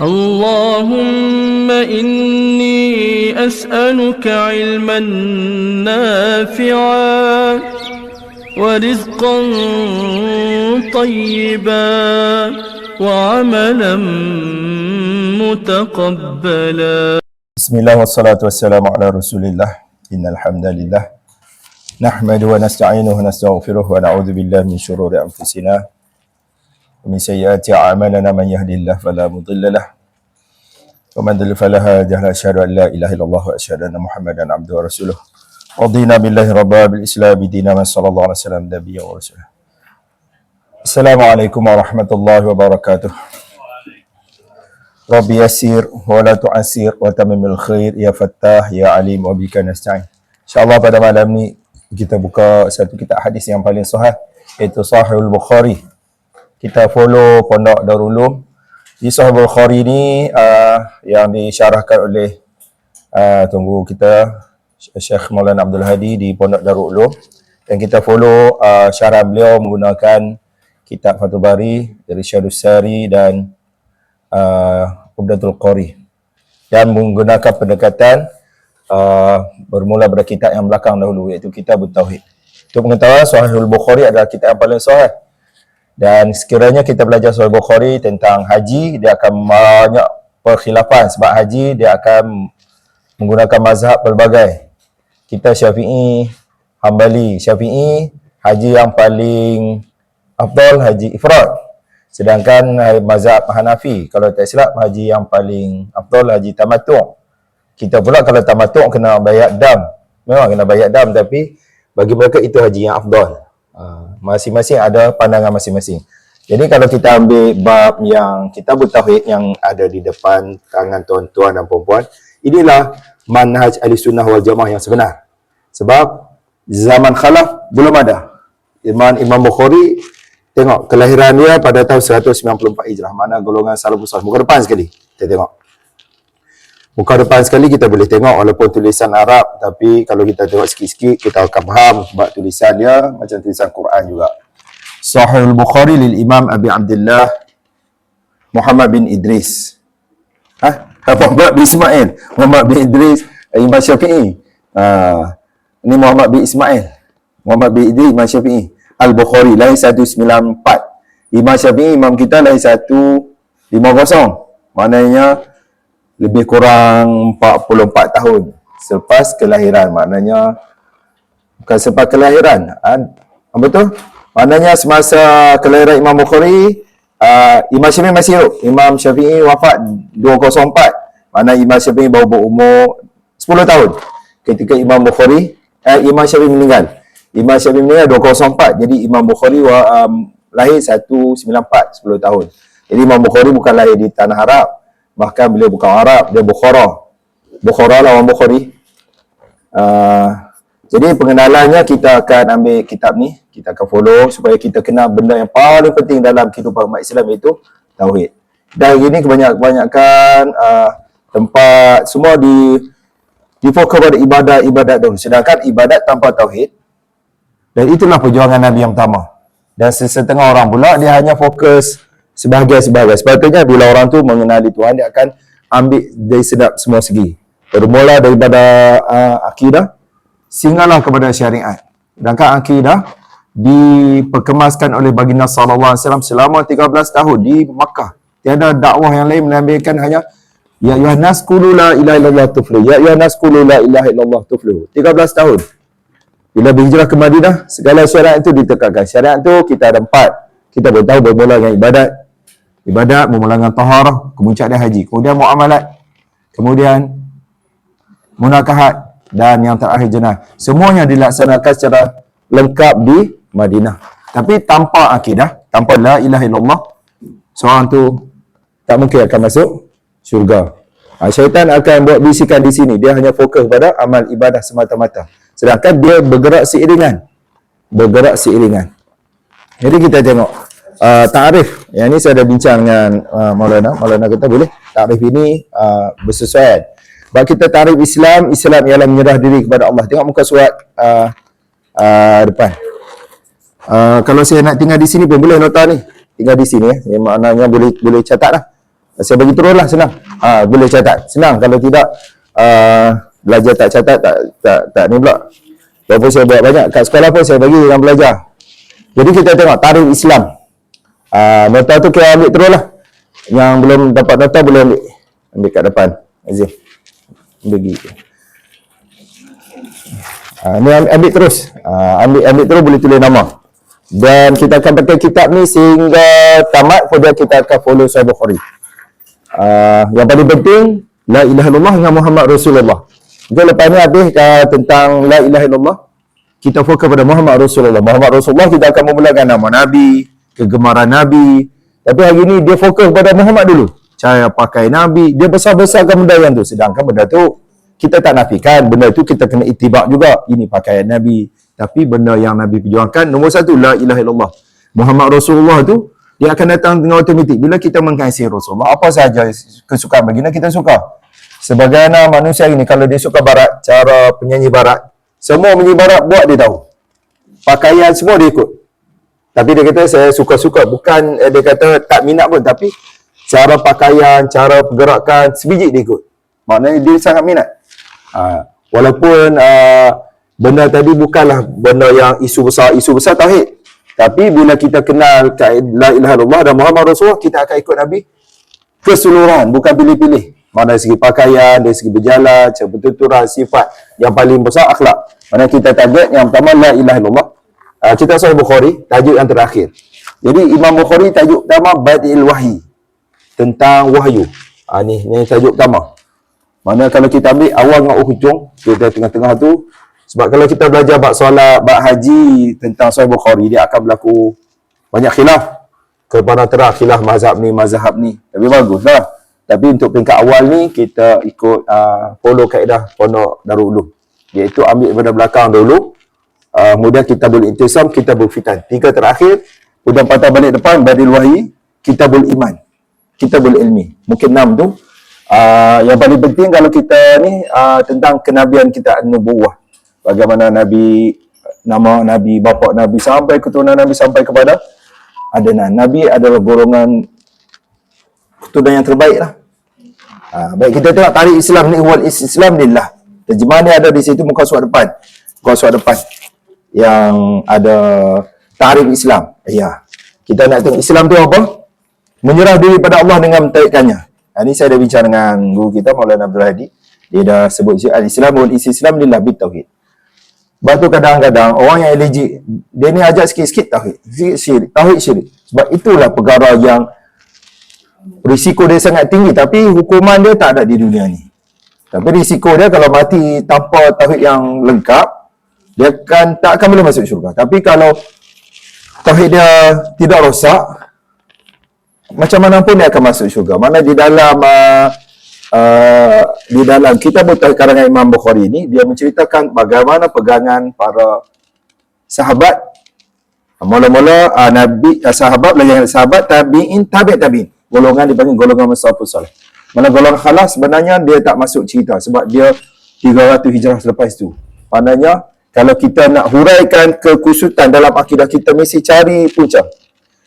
اللهم إني أسألك علما نافعا ورزقا طيبا وعملا متقبلا. بسم الله والصلاة والسلام على رسول الله. إن الحمد لله نحمده ونستعينه ونستغفره ونعوذ بالله من شرور أنفسنا ومن سيئات أعمالنا. من يهدي الله فلا مضل له ومن يضلل فلا هادي له. أشهد أن لا إله إلا الله وأشهد أن محمدا عبده ورسوله. رضينا بالله ربا بالإسلام دينا صلى الله عليه وسلم نبيا ورسوله. السلام عليكم ورحمة الله وبركاته. Rabbi yasir wa la tu'asir wa tamimil khair ya fattah ya alim wa bika nasta'in. InsyaAllah pada malam ni kita buka satu kitab hadis yang paling sahih, iaitu Sahihul Bukhari. Kita follow Pondok Darul Ulum. Di Sahihul Bukhari ni yang disyarahkan oleh tunggu kita Syekh Maulana Abdul Hadi di Pondok Darul Ulum, dan kita follow syarah beliau menggunakan kitab Fathul Bari dari Syarhus Sari dan Umdatul Qari, dan menggunakan pendekatan bermula dari kitab yang belakang dahulu, iaitu kitab Tauhid. Untuk mengetahui, Sahihul Bukhari adalah kitab yang paling sahih, dan sekiranya kita belajar Sahih Bukhari tentang haji, dia akan banyak perkhilafan, sebab haji dia akan menggunakan mazhab pelbagai. Kita Syafi'i, Hambali. Syafi'i, haji yang paling afdal haji ifrad. Sedangkan mazhab Hanafi, kalau tak silap, haji yang paling afdal haji tamattu'. Kita pula kalau tamattu' kena bayar dam. Memang kena bayar dam, tapi bagi mereka itu haji yang afdal. Masing-masing ada pandangan masing-masing. Jadi kalau kita ambil bab yang kitab Tauhid yang ada di depan tangan tuan-tuan dan puan-puan, inilah manhaj Ahlussunnah wal Jamaah yang sebenar. Sebab zaman khalaf belum ada. Imam Bukhari, tengok kelahiran dia pada tahun 194 Hijrah. Mana golongan salafus salih. Muka depan sekali kita tengok. Muka depan sekali kita boleh tengok, walaupun tulisan Arab, tapi kalau kita tengok sikit-sikit kita akan faham, sebab tulisan dia macam tulisan Quran juga. Sahihul Bukhari lil Imam Abi Abdullah Muhammad bin Idris. Muhammad bin Ismail. Muhammad bin Idris Imam Syafi'i. Ini Muhammad bin Ismail. Muhammad bin Idris Imam Syafi'i. Al-Bukhari lahir 194. Imam Syafi'i, imam kita, lahir 150. Maknanya lebih kurang 44 tahun selepas kelahiran. Maknanya bukan selepas kelahiran. Betul? Maknanya semasa kelahiran Imam Bukhari, Imam Syafi'i masih hidup. Imam Syafi'i wafat 204. Maknanya Imam Syafi'i baru berumur 10 tahun ketika Imam Syafi'i meninggal. Imam Syafi'i meninggal 204. Jadi Imam Bukhari lahir 194, 10 tahun. Jadi Imam Bukhari bukan lahir di tanah Arab. Bahkan beliau bukan Arab, dia Bukhara. Bukhara lah orang Bukhari. Jadi pengenalannya kita akan ambil kitab ni, kita akan follow supaya kita kenal benda yang paling penting dalam kehidupan umat Islam, iaitu Tauhid. Dan ini kebanyakan tempat semua difokus pada ibadat dulu. Sedangkan ibadat tanpa Tauhid, dan itulah perjuangan Nabi yang pertama. Dan setengah orang pula dia hanya fokus sebahagian-sebahagian. Sepatutnya bila orang tu mengenali Tuhan, dia akan ambil dari sedap semua segi. Bermula daripada akidah sehinggalah kepada syariat. Sedangkan akidah diperkemaskan oleh baginda sallallahu alaihi wasallam selama 13 tahun di Makkah. Tiada dakwah yang lain melainkan hanya ya ayyuhan nas qulu la ilaha illallah tuflihu. Ya ayyuhan nas qulu la ilaha illallah tuflihu. 13 tahun. Bila berhijrah ke Madinah, segala syariat itu ditekankan. Syariat itu kita ada 4. Kita boleh tahu bermula dengan ibadat bermula dengan taharah, kemudian ada haji, kemudian muamalat, kemudian munakahat, dan yang terakhir jenazah. Semuanya dilaksanakan secara lengkap di Madinah. Tapi tanpa akidah, tanpa la ilaha illallah, seorang tu tak mungkin akan masuk syurga. Syaitan akan buat bisikan di sini. Dia hanya fokus pada amal ibadah semata-mata. Sedangkan dia bergerak seiringan. Jadi kita tengok ta'rif. Yang ini saya dah bincang dengan Maulana kata boleh ta'rif ini bersesuaian. Sebab kita ta'rif Islam ialah menyerah diri kepada Allah. Tengok muka surat depan. Kalau saya nak tinggal di sini pun boleh nota ni. Tinggal di sini ya. Maknanya boleh catat lah. Saya bagi terus lah, senang. Boleh catat. Senang. Kalau tidak, belajar tak catat, tak ni pula. Walaupun saya buat banyak. Kat sekolah pun saya bagi yang belajar. Jadi kita tengok tarikh Islam. Nota tu kita ambil terus lah. Yang belum dapat nota boleh ambil. Ambil kat depan. Azim. Bagi. Ni ambil terus. Ambil terus boleh tulis nama. Dan kita akan pakai kitab ni sehingga tamat, kemudian kita akan follow Sahih Bukhari. Yang paling penting, La ilaha illallah dengan Muhammad Rasulullah. Jadi lepas ni habis tentang La ilaha illallah, kita fokus pada Muhammad Rasulullah. Muhammad Rasulullah kita akan memulakan nama Nabi, kegemaran Nabi. Tapi hari ni dia fokus pada Muhammad dulu. Cara pakai Nabi, dia besar-besarkan benda yang tu. Sedangkan benda tu kita tak nafikan, benda tu kita kena itibak juga. Ini pakaian Nabi. Tapi benda yang Nabi perjuangkan, nombor satu, La ilaha illallah. Muhammad Rasulullah tu, dia akan datang dengan automatik. Bila kita mengasihi Rasulullah, apa sahaja kesukaan baginda kita suka. Sebagai anak manusia ini, kalau dia suka barat, cara penyanyi barat, semua penyanyi barat buat dia tahu. Pakaian semua dia ikut. Tapi dia kata, saya suka-suka. Bukan dia kata tak minat pun, tapi cara pakaian, cara pergerakan, sebiji dia ikut. Maknanya dia sangat minat. Walaupun benda tadi bukanlah benda yang isu besar tauhid. Tapi bila kita kenal La ilaha illallah dan Muhammad Rasulullah, kita akan ikut Nabi keseluruhan, bukan pilih-pilih. Mana dari segi pakaian, dari segi berjalan, cara bertuturan, sifat. Yang paling besar akhlak. Mana kita target yang pertama La ilaha illallah. Kita Sahih Bukhari, tajuk yang terakhir. Jadi Imam Bukhari tajuk pertama Badil Wahyi, tentang wahyu. Ni tajuk pertama. Mana kalau kita ambil awal dengan hujung, kita tengah-tengah tu. Sebab kalau kita belajar bab solat, bab haji tentang Sahih Bukhari, dia akan berlaku banyak khilaf. Kepada terang khilaf mazhab ni. Tapi baguslah. Tapi untuk peringkat awal ni, kita ikut follow kaedah Pondok Darul Ulum. Iaitu ambil benda belakang dulu. Kemudian Kitabul Intisam, Kitabul Fitan. 3 terakhir. Kemudian patah balik depan, Badil Wahyi, Kitabul Iman, Kitabul Ilmi. Mungkin 6 tu. Yang paling penting kalau kita ni tentang kenabian kita Nubuwah. Bagaimana Nabi, nama Nabi, bapa Nabi sampai keturunan Nabi sampai kepada Adnan. Nabi adalah golongan keturunan yang terbaik lah. Baik, kita tengok tarikh Islam ni, wal Islam lillah. Terjemahan ni ada di situ muka surat depan. Muka surat depan yang ada tarikh Islam. Ya. Kita nak tengok Islam tu apa? Menyerah diri pada Allah dengan mentauhidkannya. Ini saya dah bincang dengan guru kita Maulana Abdul Hadi. Dia dah sebut al-Islam wal Islam lillah bitauhid. Sebab tu kadang-kadang orang yang allergic, dia ni ajak sikit-sikit tauhid. Tauhid syirik. Sebab itulah perkara yang risiko dia sangat tinggi, tapi hukuman dia tak ada di dunia ni. Tapi risiko dia kalau mati tanpa tauhid yang lengkap, dia tak akan boleh masuk syurga. Tapi kalau tauhid dia tidak rosak, macam mana pun dia akan masuk syurga. Mana di dalam kitab karangan Imam Bukhari ni, dia menceritakan bagaimana pegangan para sahabat. Mula-mula sahabat, tabi'in, tabi'in. Golongan dipanggil golongan salafus salih. Mana golongan khalas sebenarnya dia tak masuk cerita sebab dia 300 hijrah selepas tu. Maknanya kalau kita nak huraikan kekusutan dalam akidah, kita mesti cari punca.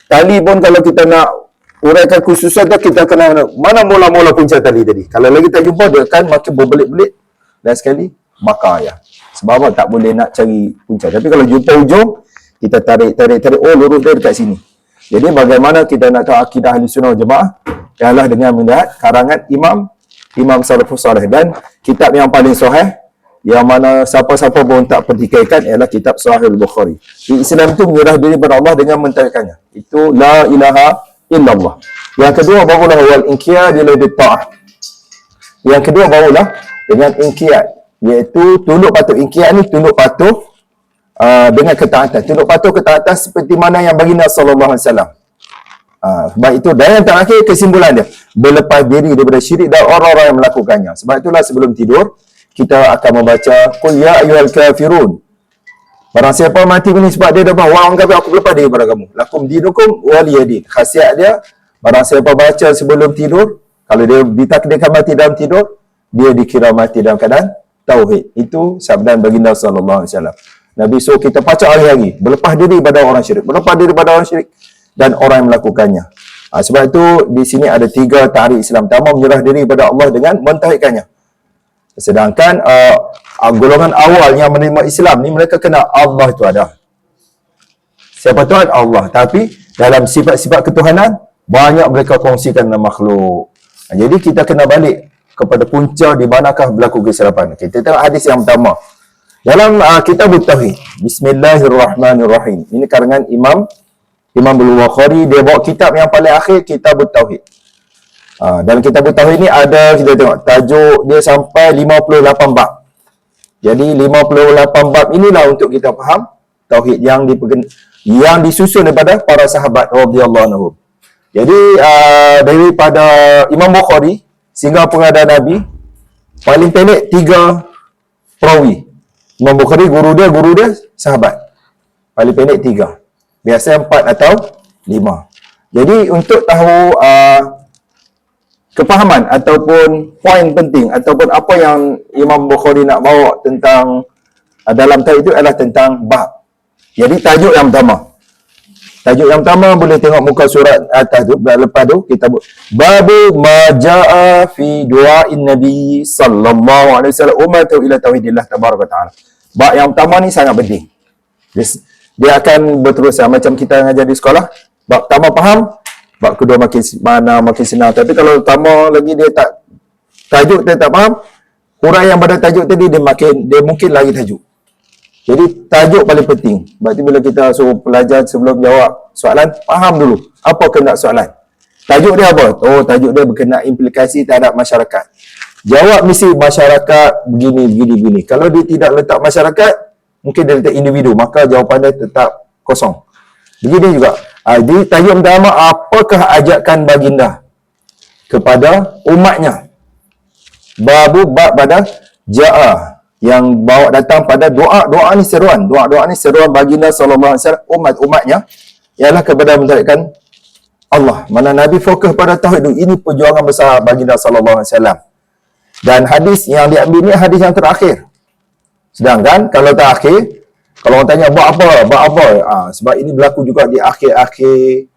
Tali pun kalau kita nak uraikan khususan tu, kita kena mana mula-mula punca tali tadi. Kalau lagi tak jumpa, dia akan makin berbelit-belit dan sekali bakar ya. Sebab apa? Tak boleh nak cari punca. Tapi kalau jumpa ujung, kita tarik, oh lurus dia dekat sini. Jadi bagaimana kita nak tahu akidah Ahli Sunnah wal Jamaah? Ialah dengan melihat karangan Imam Salafus Salih, dan kitab yang paling sahih yang mana siapa-siapa pun tak pertikaikan ialah kitab Sahih Bukhari. Islam itu menyerah diri kepada Allah dengan mentauhidkannya. Itu la ilaha illallah. Yang kedua barulah wal inqiyad ila ta'ah. Yang kedua barulah dengan inqiyad, iaitu tunduk patuh. Inqiyad ni tunduk patuh dengan ketaatan. Tunduk patuh ketaatan seperti mana yang baginda sallallahu alaihi wasallam. Baik itu, dan yang terakhir kesimpulan dia, berlepas diri daripada syirik dan orang-orang yang melakukannya. Sebab itulah sebelum tidur kita akan membaca qul ya ayyuhal kafirun. Barang siapa mati ini sebab dia dah orang kafir, aku berlepas diri pada kamu. Lakum dinukum waliyadin. Khasiat dia, barang siapa baca sebelum tidur, kalau dia ditakdirkan mati dalam tidur, dia dikira mati dalam keadaan tauhid. Itu sabdan baginda sallallahu alaihi wasallam. Nabi suruh kita baca hari-hari, berlepas diri pada orang syirik, berlepas diri pada orang syirik dan orang yang melakukannya. Sebab itu di sini ada 3 tarikh Islam. Pertama, menyerah diri kepada Allah dengan mentauhidkannya. Sedangkan golongan awal yang menerima Islam ni, mereka kenal Allah itu ada. Siapa Tuhan? Allah. Tapi dalam sifat-sifat ketuhanan, banyak mereka kongsikan dengan makhluk. Jadi kita kena balik kepada punca di manakah berlaku kesilapan. Kita tengok hadis yang pertama. Dalam kitab Tauhid, Bismillahirrahmanirrahim. Ini karangan Imam Al-Bukhari. Dia bawa kitab yang paling akhir, kitab Tauhid. Dalam kitab Tauhid ni ada, kita tengok, tajuk dia sampai 58 bab. Jadi 58 bab inilah untuk kita faham Tauhid yang disusun daripada para sahabat radhiyallahu anhum. Jadi daripada Imam Bukhari sehingga pengadaan Nabi, paling pendek 3 perawi. Imam Bukhari guru dia sahabat. Paling pendek 3. Biasa 4 atau 5. Jadi untuk tahu kepahaman ataupun poin penting ataupun apa yang Imam Bukhari nak bawa tentang dalam tauhid itu adalah tentang bab. Jadi tajuk yang pertama boleh tengok muka surat atas tu, lepas tu kita babu majaa fi du'ain nabi sallallahu alaihi wasallam ummatu ila tauhidillah tabaraka taala. Bab yang pertama ni sangat penting. Dia akan berterusan macam kita ngajar di sekolah. Bab pertama faham, bab kedua makin senang. Tapi kalau pertama lagi dia tak faham, huraian pada tajuk tadi dia mungkin lagi tajuk. Jadi tajuk paling penting. Berarti bila kita suruh pelajar sebelum jawab soalan, faham dulu apa kena soalan. Tajuk dia apa? Tajuk dia berkenaan implikasi terhadap masyarakat. Jawab mesti masyarakat begini. Kalau dia tidak letak masyarakat, mungkin dia letak individu, maka jawapan dia tetap kosong. Begini juga. Jadi tajuk pertama, apakah ajakan baginda kepada umatnya? Bab pada ja'a, yang bawa datang pada doa ni seruan. Doa ni seruan baginda sallallahu alaihi wasallam umatnya ialah kepada mentauhidkan Allah. Mana Nabi fokus pada tauhid. Ini perjuangan besar baginda sallallahu alaihi wasallam. Dan hadis yang diambil ni hadis yang terakhir. Sedangkan kalau terakhir, kalau orang tanya buat apa? Sebab ini berlaku juga di akhir-akhir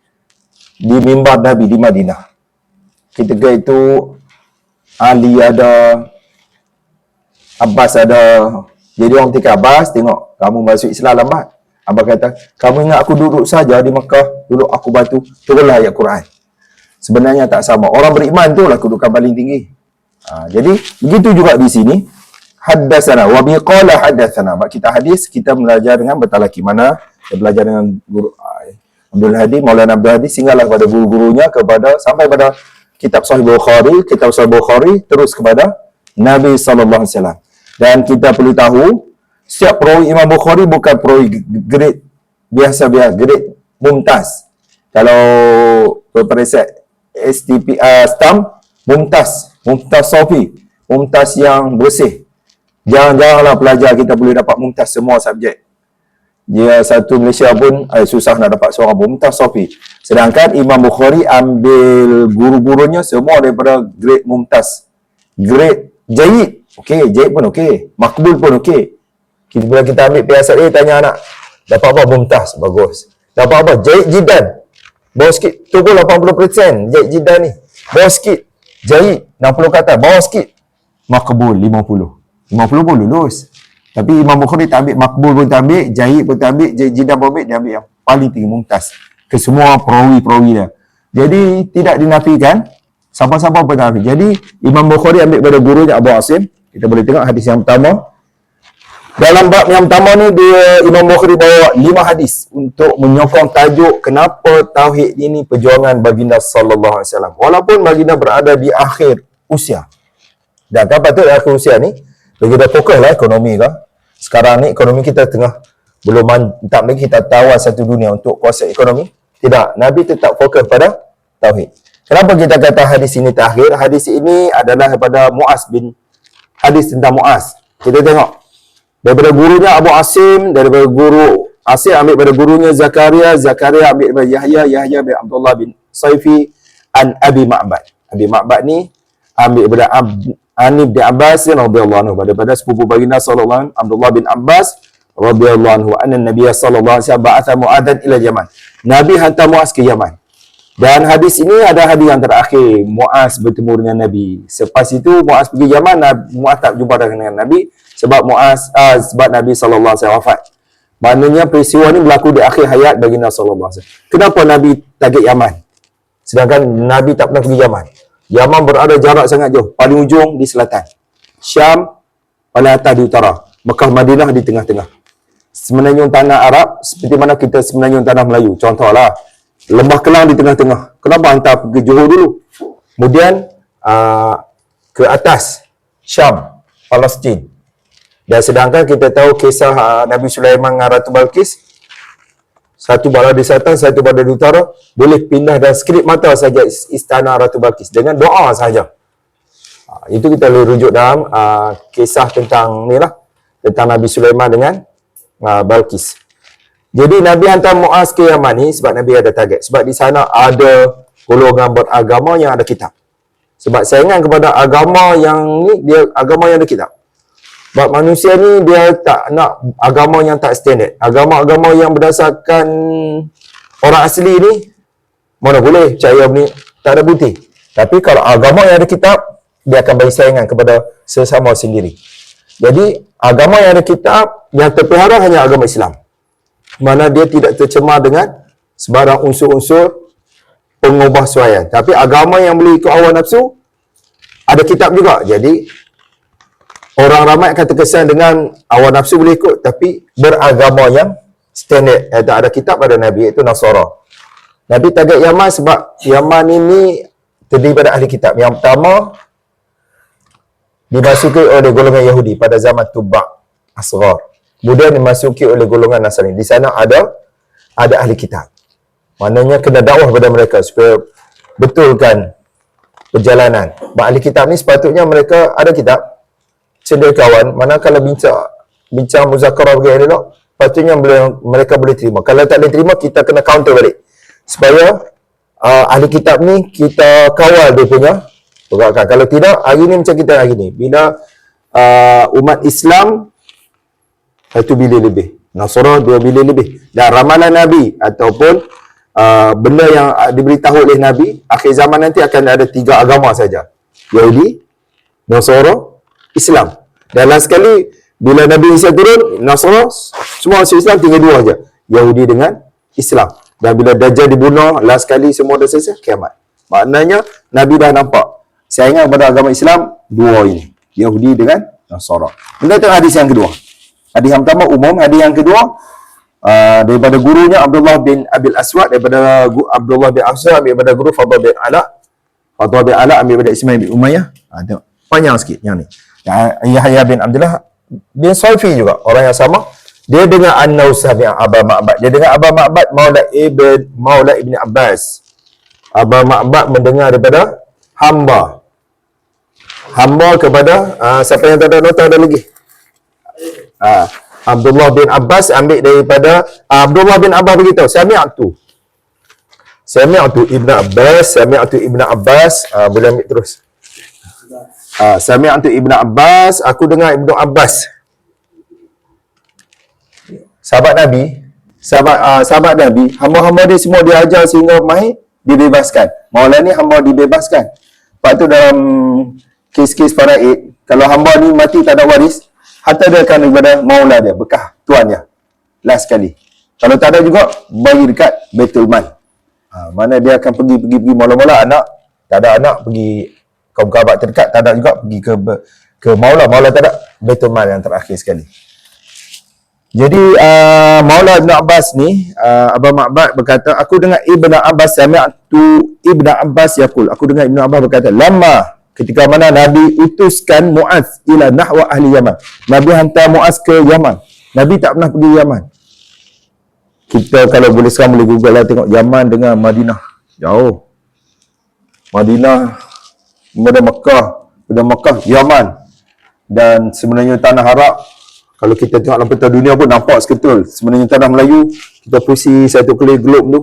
di mimbar Nabi di Madinah. Ketika itu Ali ada, Abbas ada. Jadi orang ketika Abbas tengok kamu masuk Islam lambat. Abbas kata, kamu ingat aku duduk saja di Mekah, duduk aku bantu, turunlah ayat Quran. Sebenarnya tak sama. Orang beriman tu lah kedudukan paling tinggi. Jadi begitu juga di sini. Haddatsana wa biqala haddatsana. Bab kita hadis, kita belajar dengan bertalaki. Mana kita belajar dengan guru Abdul Hadi, Maulana Abdul Hadi, sehinggalah kepada guru-gurunya, sampai pada kitab Sahih Bukhari, terus kepada Nabi sallallahu alaihi wasallam. Dan kita perlu tahu, setiap perawi Imam Bukhari bukan perawi grade biasa, grade mumtaz. Kalau periset STP stamp mumtaz sofi, mumtaz yang bersih. Janganlah pelajar kita boleh dapat mumtaz semua subjek. Dia satu Malaysia pun susah nak dapat seorang mumtaz sofi. Sedangkan Imam Bukhari ambil guru-gurunya semua daripada grade mumtaz. Grade jayid, okey, jayid pun okey, makbul pun okey. Bila kita ambil PSLA, tanya anak, dapat apa? Mumtaz, bagus. Dapat apa? Jayid jidan, bawah sikit, turun 80%. Jayid jidan ni bawah sikit. Jayid 60 kata, bawah sikit. Makbul 50 pun lulus. Tapi Imam Bukhari tak ambil makbul pun tak ambil, jayid pun tak ambil, jayid jidan pun ambil, dia ambil yang paling tinggi, mumtaz ke semua perawi-perawi dia. Jadi tidak dinafikan siapa-siapa pun tak ambil. Jadi Imam Bukhari ambil pada gurunya Abu Asim. Kita boleh tengok hadis yang pertama. Dalam bab yang pertama ni, Imam Bukhari bawa 5 hadis untuk menyokong tajuk kenapa tauhid ini perjuangan baginda sallallahu alaihi wasallam. Walaupun baginda berada di akhir usia. Dan kan patut akhir usia ni baginda fokuslah ekonomi kan. Sekarang ni ekonomi kita tengah belum mantap lagi, kita tawan satu dunia untuk kuasa ekonomi. Tidak, Nabi tetap fokus pada tauhid. Kenapa kita kata hadis ini terakhir? Hadis ini adalah daripada hadis tentang Muaz. Kita tengok daripada gurunya Abu Asim, daripada guru Asim ambil daripada gurunya Zakaria ambil daripada Yahya bin Abdullah bin Saifi an Abi Ma'bad. Abi Ma'bad ni ambil daripada Ani bin Abbas radhiyallahu anhu, daripada sepupu baginda sallallahu alaihi wasallam Abdullah bin Abbas radhiyallahu anhu, anna Nabiy sallallahu alaihi wasallam ba'atha Mu'adzan ila Yaman. Nabi hantar Muaz ke Yaman. Dan hadis ini ada hadis yang terakhir, Muaz bertemu dengan Nabi. Selepas itu Muaz pergi Yaman, Muaz tak jumpa dengan Nabi sebab sebab Nabi SAW wafat. Maknanya peristiwa ni berlaku di akhir hayat baginda SAW. Kenapa Nabi target Yaman? Sedangkan Nabi tak pernah pergi Yaman. Yaman berada jarak sangat jauh. Paling ujung di selatan. Syam paling atas di utara. Mekah Madinah di tengah-tengah. Semenanjung tanah Arab seperti mana kita semenanjung tanah Melayu. Contohlah, Lembah Kelang di tengah-tengah. Kenapa hantar pergi Johor dulu? Kemudian ke atas Syam, Palestin. Dan sedangkan kita tahu kisah Nabi Sulaiman dengan Ratu Balqis, satu berada di selatan, satu berada di utara, boleh pindah dan sekelip mata saja istana Ratu Balqis dengan doa saja. Itu kita boleh rujuk dalam kisah tentang ni lah, tentang Nabi Sulaiman dengan Balqis. Jadi Nabi hantar Muaz ke Yaman ni sebab Nabi ada target. Sebab di sana ada golongan beragama yang ada kitab. Sebab saingan kepada agama yang ni, dia agama yang ada kitab. Sebab manusia ni dia tak nak agama yang tak standard. Agama-agama yang berdasarkan orang asli ni, mana boleh percaya ni, tak ada bukti. Tapi kalau agama yang ada kitab, dia akan bagi saingan kepada sesama sendiri. Jadi agama yang ada kitab, yang terpelihara hanya agama Islam. Mana dia tidak tercemar dengan sebarang unsur-unsur pengubah suaian. Tapi agama yang boleh ikut hawa nafsu, ada kitab juga. Jadi orang ramai akan terkesan dengan hawa nafsu boleh ikut, tapi beragama yang standard. Tak ada kitab pada Nabi, iaitu Nasara. Nabi target Yaman sebab Yaman ini terdiri pada ahli kitab. Yang pertama, dimasuki oleh golongan Yahudi pada zaman Tuba' Asghar. Kemudian dimasuki oleh golongan Nasrani. Di sana ada ahli kitab. Maknanya kena dakwah kepada mereka supaya betulkan perjalanan. Ahli kitab ni sepatutnya mereka ada kitab, sedia kawan, manakala bincang muzakarah begini elok, patutnya mereka boleh terima. Kalau tak boleh terima, kita kena counter balik. Supaya ahli kitab ni kita kawal dia punya pergerakan. Kalau tidak, hari ni macam kita hari ni. Bila umat Islam itu bilik lebih. Nasara 2 bilik lebih. Dan ramalan Nabi ataupun benda yang diberitahu oleh Nabi, akhir zaman nanti akan ada 3 agama saja. Yahudi, Nasara, Islam. Dan last sekali bila Nabi Isa turun, Nasara, semua masuk Islam, tinggal 2 saja. Yahudi dengan Islam. Dan bila Dajjal dibunuh, last sekali semua dah selesai, kiamat. Maknanya Nabi dah nampak saingan kepada agama Islam 2 ini. Yahudi dengan Nasara. Kita tengok hadis yang kedua. Hadis yang pertama umum, hadis yang kedua daripada gurunya Abdullah bin Abil Aswad, daripada Abdullah bin Aswad, daripada guru Fadl bin Ala. Fadl bin Ala ambil daripada Ismail bin Umayyah. Tengok, panjang sikit yang ni. Yahya bin Abdullah bin Saifi juga, orang yang sama. Dia dengan An-Nausah bin Aba Ma'bad. Dia dengan Aba Ma'bad Maula Ibn Abbas. Aba Ma'bad mendengar daripada hamba kepada siapa yang tak ada nota ada lagi. Abdullah bin Abbas ambil daripada Abdullah bin Abbas beritahu, Sami'tu Ibn Abbas, boleh ambil terus. Sami'tu Ibn Abbas, aku dengar Ibnu Abbas, sahabat Nabi, hamba-hamba dia semua diajar sehingga mahir dibebaskan. Maula ni hamba dibebaskan. Lepas tu dalam kes-kes faraid, kalau hamba ni mati tak ada waris, harta dia akan kepada maula dia, bekah tuan dia. Last sekali. Kalau tak ada juga, bagi dekat Baitul Mal. Mana dia akan pergi mula-mula anak, tak ada anak, pergi kaum kerabat terdekat, tak ada juga, pergi ke maula tak ada, Baitul Mal yang terakhir sekali. Jadi Maula Ibn Abbas ni, Abah Ma'bad berkata, aku dengar Ibn Abbas, Sami'tu Ibn Abbas yaqul, aku dengar Ibn Abbas berkata, lama ketika mana Nabi utuskan Muaz ila nahwa ahli Yaman. Nabi hantar Muaz ke Yaman. Nabi tak pernah pergi Yaman. Kita kalau boleh sekarang boleh Google lah, tengok Yaman dengan Madinah. Jauh. Madinah daripada Mekah, Yaman. Dan sebenarnya tanah Arab, kalau kita tengok dalam peta dunia pun nampak seketul. Sebenarnya tanah Melayu, kita pusi satu kali globe tu,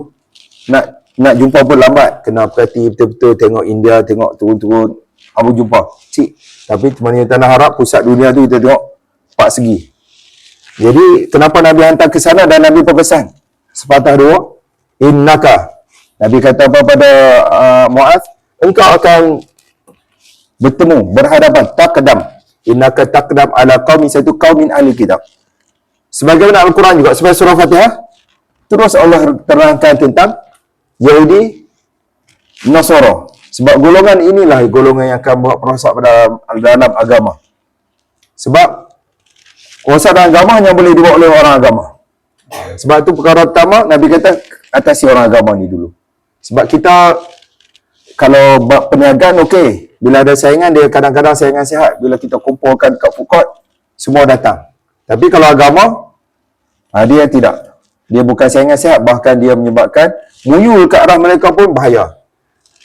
nak jumpa pun lambat. Kena perhati betul-betul, tengok India, tengok turun-turun, apa jumpa cik. Tapi sebenarnya tanah Arab, pusat dunia tu kita tengok 4 segi. Jadi kenapa Nabi hantar ke sana dan Nabi berpesan sepatah dua, innaka, Nabi kata apa pada Muaz? Engkau akan bertemu, berhadapan, taqdam. Innaka taqdam ala qaumin, satu kaum min ahli kitab. Sebagaimana Al-Quran juga, sebagai surah Fatihah, terus Allah terangkan tentang Yahudi, Nasara. Sebab golongan inilah golongan yang akan buat perosak dalam agama. Sebab urusan agama hanya boleh dibuat oleh orang agama. Sebab itu perkara pertama, Nabi kata atasi orang agama ni dulu. Sebab kita kalau bab perniagaan okey, bila ada saingan dia kadang-kadang saingan sihat. Bila kita kumpulkan kat food court, semua datang. Tapi kalau agama, dia tidak. Dia bukan saingan sihat, bahkan dia menyebabkan muyul ke arah mereka pun bahaya.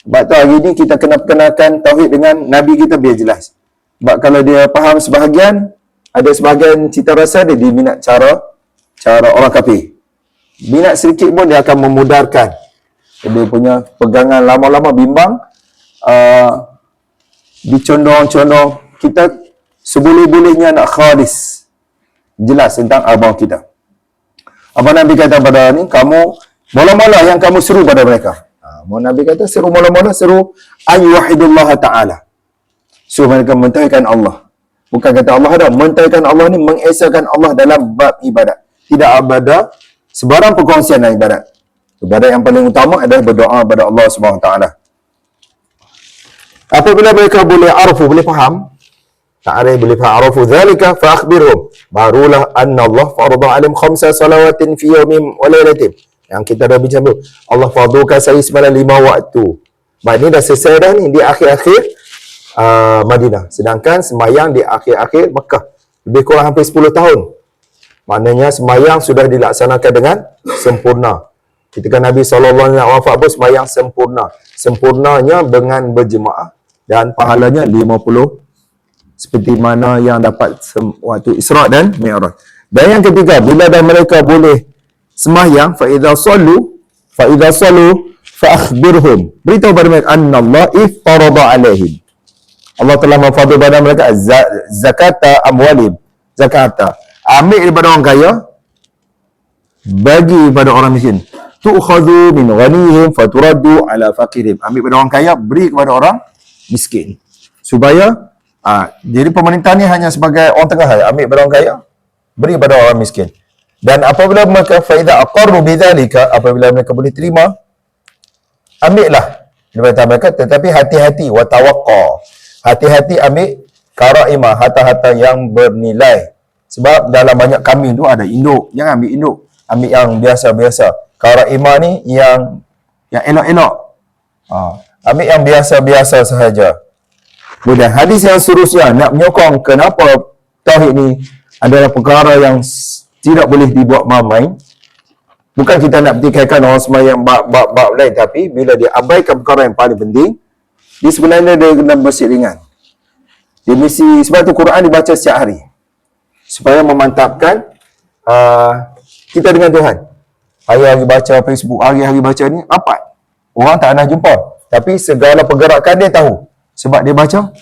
Sebab tu hari ni kita kena perkenalkan tauhid dengan Nabi kita biar jelas. Sebab kalau dia faham sebahagian, ada sebahagian cita rasa dia minat cara orang kafir. Minat sedikit pun dia akan memudarkan. Dia punya pegangan lama-lama bimbang, dicondong-condong. Kita seboleh-bolehnya nak khalis, jelas tentang abang kita. Abang Nabi kata pada ni, kamu mula-mula yang kamu seru pada mereka. Nabi kata seru mula-mula, seru ayyuhidullah ta'ala. Suruh mereka mentauhidkan Allah. Bukan kata Allah dah, mentauhidkan Allah ni mengesakan Allah dalam bab ibadat. Tidak ada sebarang perkongsian dalam ibadat. Ibadat yang paling utama adalah berdoa kepada Allah Subhanahu Wa Taala. Apabila mereka boleh arfu, boleh faham, ta'arif boleh faham, arfu dzalika fa akhbirhum, barulah anna Allah farada alaihim khamsa salawatin fi yawmin wa lailatin. Yang kita dah bincang dulu, Allah fardukan sehari semalam 5 waktu. Baik, ni dah selesai dah ni di akhir-akhir Madinah. Sedangkan sembahyang di akhir-akhir Mekah lebih kurang hampir 10 tahun. Maknanya sembahyang sudah dilaksanakan dengan sempurna. Ketika Nabi SAW nak wafat pun sembahyang sempurna. Sempurnanya dengan berjemaah dan pahalanya 50 seperti mana yang dapat waktu Isra' dan Mi'raj. Dan yang ketiga, bila dah mereka boleh sembahyang, fa idza sallu fa akhbirhum, beritahu kepada mereka annallaha iftarada alaihim, Allah telah memfardhu pada mereka zakata amwalim, zakata, ambil daripada orang kaya, bagi kepada orang miskin. Tu'khadhu min ghanihim faturaddu ala faqirihim, ambil daripada orang kaya, beri kepada orang miskin. Supaya jadi pemerintah ni hanya sebagai orang tengah saja, ambil daripada orang kaya, beri kepada orang miskin. Dan apabila mereka faida aqarru bidzalika, apabila mereka boleh terima, ambillah daripada mereka, tetapi hati-hati wa tawaqqa, hati-hati ambil karaimah, harta-harta yang bernilai. Sebab dalam banyak kambing tu ada induk, jangan ambil induk, ambil yang biasa-biasa. Karaimah ni yang elok-elok, ambil yang biasa-biasa sahaja. Kemudian hadis yang seterusnya nak menyokong kenapa tauhid ni adalah perkara yang tidak boleh dibuat main-main. Bukan kita nak pertikaikan orang sembahyang bab lain, tapi bila dia abaikan perkara yang paling penting, dia sebenarnya dia kena berseiringan. Dia mesti, sebab tu Quran dibaca setiap hari supaya memantapkan kita dengan Tuhan. Hari-hari baca Facebook, hari-hari baca ni rapat. Orang tak pernah jumpa, tapi segala pergerakan dia tahu sebab dia baca.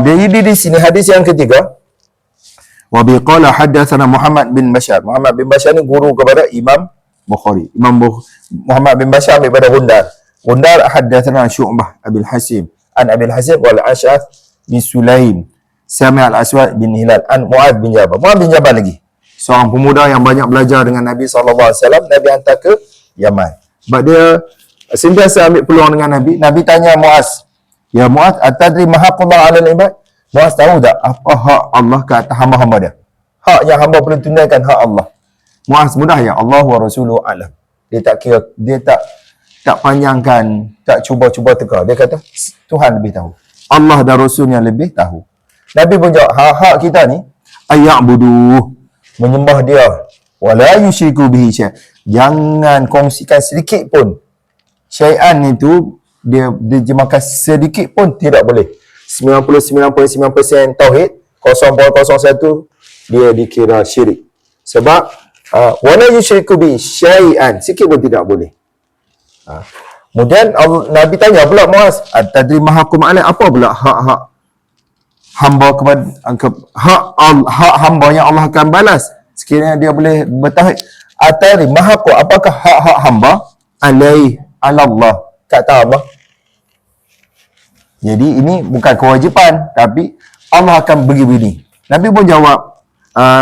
Dia di sini hadis yang ketiga. Wa biqala hadatsana Muhammad bin Bashar. Muhammad bin Bashar ni guru kepada Imam Bukhari. Muhammad bin Bashar daripada Gundar. Gundar hadatsana Syu'bah Abil Hasim an Abil Hasim wal Ash'ath bin Sulaim Sami' al-Aswad bin Hilal an Mu'adz bin Jabal. Mu'adz bin Jabal lagi seorang pemuda yang banyak belajar dengan Nabi SAW. Nabi hantar ke Yaman. Sebab dia sentiasa ambil peluang dengan Nabi. Nabi tanya Mu'adz, ya Mu'adz, atadri ma haqqullah 'alal ibad? Mu'adz tahu tak apa hak Allah ke atas hamba-hamba dia? Hak yang hamba perlu tunaikan, hak Allah. Mu'adz mudah ya, Allah wa rasuluhu a'lam. Dia tak kira, dia tak panjangkan, tak cuba-cuba teka. Dia kata Tuhan lebih tahu, Allah dan Rasulnya lebih tahu. Nabi pun jawab, hak kita ni ayya'budu, menyembah dia, wala yusyriku bihi syai', jangan kongsikan sedikit pun. Syai'an itu dia diterjemahkan sedikit pun tidak boleh. 99.9% tauhid, 0.01 dia dikira syirik. Sebab wala yusyriku bihi syai'an, sikit pun tidak boleh. Kemudian Nabi tanya pula Mu'adz, tadri ma haqqu ma'ala, apa pula hak hamba kepada hak hamba yang Allah akan balas sekiranya dia boleh bertauhid. Atari ma haqqu, apakah hak hamba ala Allah. Kata Allah. Jadi ini bukan kewajipan, tapi Allah akan bagi begini. Nabi pun jawab,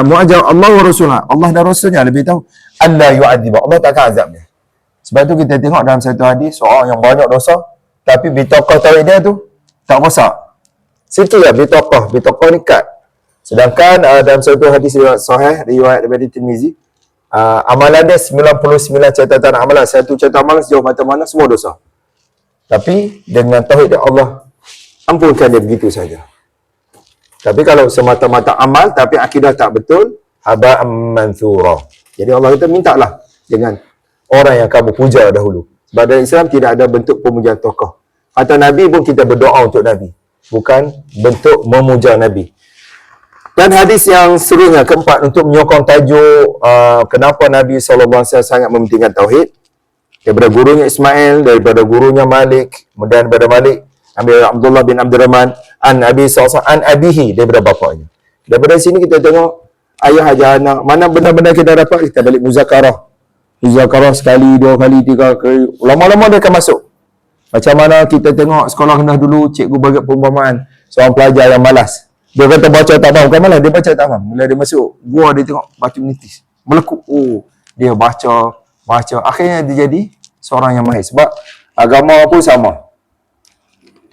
mu'ajab Allah wa Rasulullah. Allah dan Rasulnya lebih tahu. Allah yu'adzib. Allah takkan azab dia. Sebab tu kita tengok dalam satu hadis, seorang yang banyak dosa, tapi bitaqah tauhid dia tu tak rosak. Sikit lah bitaqah ni kat. Sedangkan dalam satu hadis sahih, riwayat daripada Tirmizi, amalan dia 99 catatan amalan. Satu catatan amalan sejauh mata mana semua dosa. Tapi dengan tauhid dia Allah ampunkan dia begitu saja. Tapi kalau semata-mata amal tapi akidah tak betul, haba'an manthura. Jadi Allah kata mintalah dengan orang yang kamu puja dahulu. Sebab dalam Islam tidak ada bentuk pemujaan tokoh. Atau Nabi pun kita berdoa untuk Nabi, bukan bentuk memuja Nabi. Dan hadis yang seterusnya keempat untuk menyokong tajuk kenapa Nabi SAW sangat mementingkan tauhid, daripada gurunya Ismail, daripada gurunya Malik, kemudian daripada Malik ambil Abdullah bin Abdurrahman an Abi SAW an abihi, daripada bapaknya. Daripada sini kita tengok ayah ajar anak, mana benar-benar kita dapat, kita balik muzakarah sekali, dua kali, tiga kali, lama-lama dia akan masuk. Macam mana kita tengok sekolah rendah dulu, cikgu bagi perumpamaan seorang pelajar yang malas, dia kata baca tak faham, bukan malas, dia baca tak faham. Bila dia masuk gua, dia tengok batu menitis, melekuk, dia baca, akhirnya dia jadi seorang yang mahir. Sebab agama pun sama,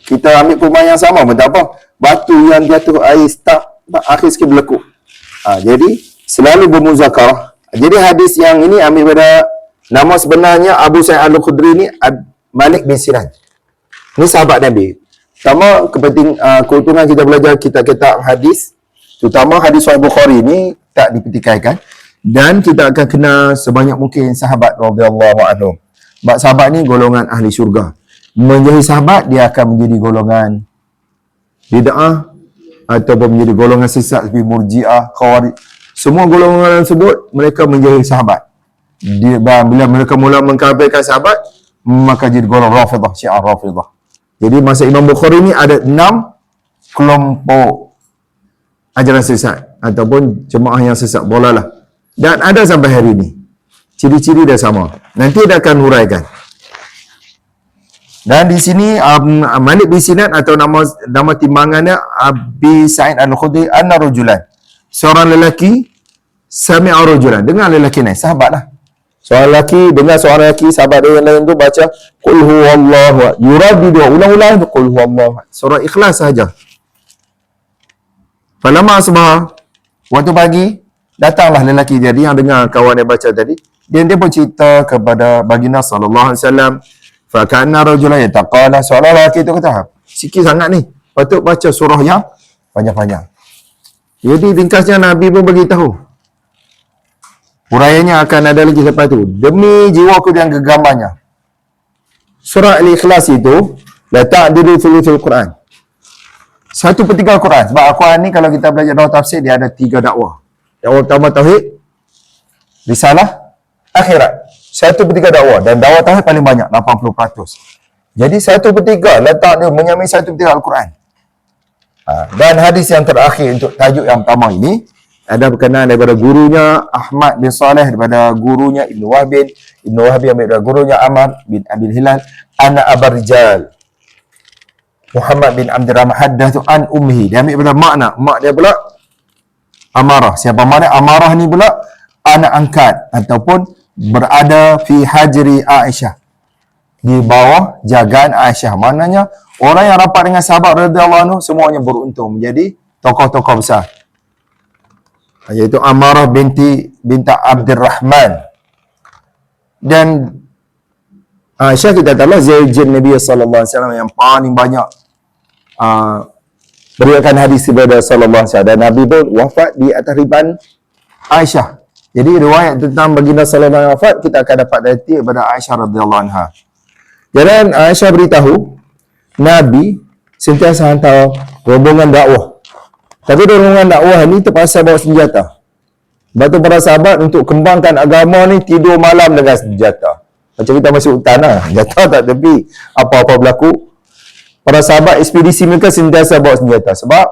kita ambil perumpamaan yang sama pun tak apa, batu yang jatuh air akhir sikit berlekuk. Jadi selalu bermuzakarah. Jadi hadis yang ini ambil pada nama sebenarnya Abu Sa'id Al-Khudri ni Malik bin Sinan. Ini sahabat Nabi. Pertama, keuntungan kita belajar kitab-kitab hadis, terutama hadis Sahih Bukhari ni tak dipertikaikan, dan kita akan kenal sebanyak mungkin sahabat radhiyallahu anhum. Sebab sahabat ni golongan ahli syurga. Menjadi sahabat, dia akan menjadi golongan bid'ah ataupun menjadi golongan sesat seperti Murji'ah, Khawarij. Semua golongan tersebut mereka menjadi sahabat. Bila mereka mula mengkafirkan sahabat, maka jadi golongan Rafidah, Syiah Rafidah. Jadi masa Imam Bukhari ni ada 6 kelompok ajaran sesat ataupun jemaah yang sesat, bolalah. Dan ada sampai hari ini. Ciri-ciri dia sama. Nanti dia akan huraikan. Dan di sini Malik bin Sinan atau nama timbangannya Abi Sa'id Al-Khudri anna rajulan. Seorang lelaki sami'a rajulan, dengar lelaki ni, sahabat lah. Seorang lelaki dengar seorang lelaki sahabat dia yang lain tu baca qul huwallahu, yuradidu, ulang-ulang qul huwallahu, surah Ikhlas saja. Falamma asbah, waktu pagi datanglah lelaki jadi yang dengar kawan dia baca tadi. Dia pun cerita kepada baginda sallallahu alaihi wasallam. Fa kana rajulan yataqala, seorang lelaki tu kata, sikit sangat ni, patut baca surah yang panjang-panjang. Jadi ringkasnya Nabi pun bagi tahu. Huraiannya akan ada lagi lepas tu. Demi jiwaku dan gegamannya, surah Al-Ikhlas itu la ta'dilu thuluthul Quran. 1/3 Quran. Sebab Al-Quran ni kalau kita belajar dakwah tafsir, dia ada 3 dakwah. Dakwah pertama tauhid, risalah, akhirat. 1/3 dakwah, dan dakwah tauhid paling banyak 80%. Jadi 1/3 letak dia menyamai 1/3 Al-Quran. Dan hadis yang terakhir untuk tajuk yang pertama ini ada berkenaan daripada gurunya Ahmad bin Saleh, daripada gurunya Ibn Wahb ambil daripada gurunya Amr bin Abil Hilal, ana Abar Rijal Muhammad bin Abdurrahman haddathu an ummihi. Dia ambil daripada mak dia pula Amarah. Siapa mana Amarah ni pula anak angkat ataupun berada fi hajri Aisyah, di bawah jagaan Aisyah. Maknanya orang yang rapat dengan sahabat radhiyallahu anhu semuanya beruntung menjadi tokoh-tokoh besar, iaitu Amarah binti Abdurrahman. Dan Aisyah kita tahu zaujin Nabi sallallahu alaihi wasallam yang paling banyak berikan hadis kepada sallallahu alaihi wasallam, dan Nabi pun wafat di atas riban Aisyah. Jadi riwayat tentang baginda sallallahu alaihi wasallam wafat kita akan dapat daripada Aisyah radhiyallahu anha. Jadi Aisyah beritahu Nabi sentiasa hantar rombongan dakwah. Tapi rombongan dakwah ni terpaksa bawa senjata. Sebab tu para sahabat untuk kembangkan agama ni tidur malam dengan senjata. Macam kita masuk hutan lah, senjata tak tepi, apa-apa berlaku. Para sahabat ekspedisi mereka sentiasa bawa senjata sebab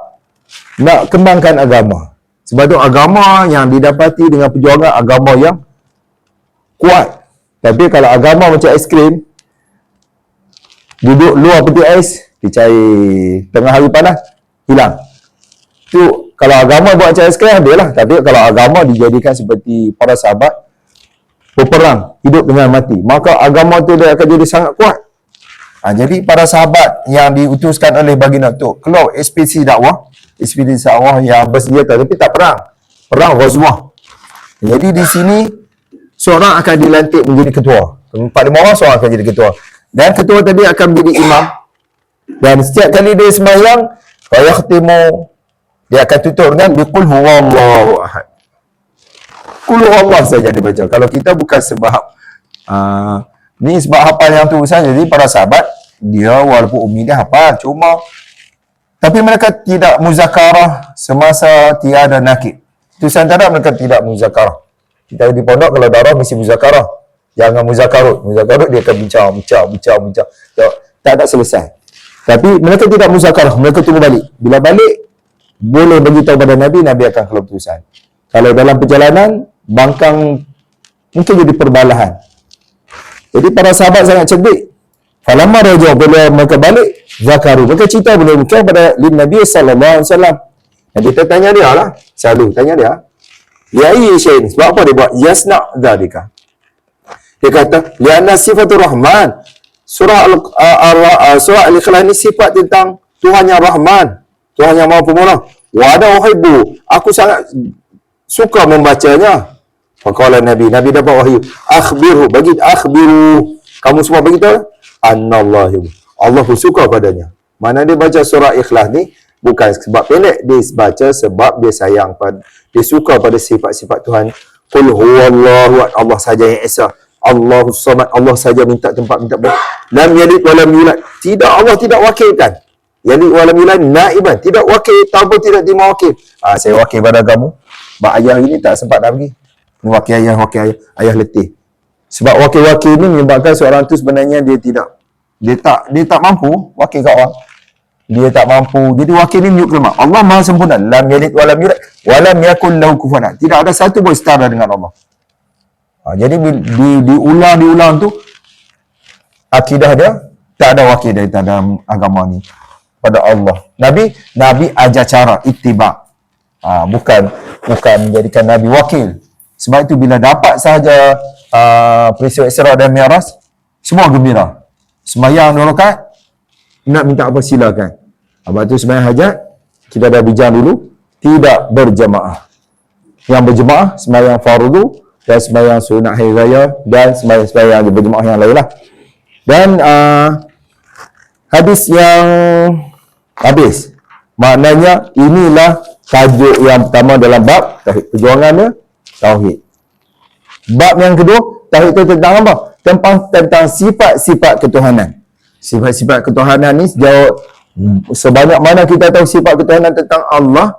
nak kembangkan agama. Sebab tu agama yang didapati dengan perjuangan agama yang kuat. Tapi kalau agama macam aiskrim, duduk luar peti ais, dicair. Tengah hari panas, hilang. Tu kalau agama buat macam sekarang dia lah. Tapi kalau agama dijadikan seperti para sahabat berperang, hidup dengan mati, maka agama tu dia akan jadi sangat kuat. Jadi para sahabat yang diutuskan oleh baginda tu keluar ekspedisi dakwah yang bersenjata tapi tak perang ghazwah. Jadi di sini seorang akan dilantik menjadi ketua. 4-5 orang seorang akan jadi ketua. Dan ketua tadi akan menjadi imam. Dan setiap kali dia sembahyang, fa yakhtimu, dia akan tutup dengan biqul huwallahu ahad. Qul huwallah saja dia baca. Kalau kita bukan sebab ni sebab hafal yang tu saja. Jadi para sahabat dia walaupun umi dia hafal, cuma tapi mereka tidak muzakarah semasa tiada nakib. Itu seantara mereka tidak muzakarah. Kita di pondok kalau darah mesti muzakarah. Jangan muzakarut dia akan bincang. Tak ada selesai. Tapi mereka tidak muzakarah, mereka tunggu balik. Bila balik boleh beritahu pada Nabi akan keluar keputusan. Kalau dalam perjalanan bangkang mungkin jadi perbalahan. Jadi para sahabat sangat cerdik. Falamma raja, bila mereka balik, zakaru, mereka cerita kepada Nabi sallallahu alaihi wasallam. Nabi tanya dia lah, selalu tanya dia. Ya Syekh, sebab apa dia buat? Yasna dzalika. Dia kata, lianna sifatur rahman. Surah Al-Ikhlas ni sifat tentang Tuhan yang Rahman, Tuhan yang Maha Pemurah. Wa ana uhibbu, aku sangat suka membacanya. Faqala Nabi dapat wahyu, akhbiru, kamu semua beritahu annallahu, Allah pun suka padanya. Mana dia baca surah Ikhlas ni bukan sebab pendek, dia baca sebab dia sayang pada, dia suka pada sifat-sifat Tuhan. Qul huwallahu, Allah saja yang esa, Allahus samad, Allah saja minta tempat, minta ber. Lam yalid wa lam yulad, tidak, Allah tidak wakilkan. Yalid wa lam yulad naiban, tidak wakil, tahu tidak dimawakil. Saya wakil pada kamu. Mak ayah ini tak sempat nak pergi. Ni wakil ayah letih. Sebab wakil-wakil ni menyebabkan seorang tu sebenarnya dia tak mampu wakil kat orang. Dia tak mampu. Jadi wakil ni menunjuk kelemahan. Allah Maha sempurna. Lam yalid wa lam yulad wa lam yakul lahu kufuwan ahad. Tidak ada satu pun setara dengan Allah. Jadi diulang tu akidah dia tak ada wakil dari dalam agama ni pada Allah. Nabi ajar cara ittiba. Bukan menjadikan Nabi wakil. Sebab itu bila dapat sahaja peristiwa Isra dan Mi'raj, semua gembira. Sembahyang 2 rakaat, nak minta apa silakan. Lepas tu sembahyang hajat, kita dah bincang dulu, tidak berjemaah. Yang berjemaah sembahyang fardu dan sembahyang sunat hari raya dan sembahyang berjemaah yang lain lah. Dan hadis yang habis, maknanya inilah tajuk yang pertama dalam bab tauhid. Perjuangannya tauhid. Bab yang kedua, tauhid itu tentang apa? Tentang sifat-sifat ketuhanan. Sifat-sifat ketuhanan ni sebanyak mana kita tahu sifat ketuhanan tentang Allah,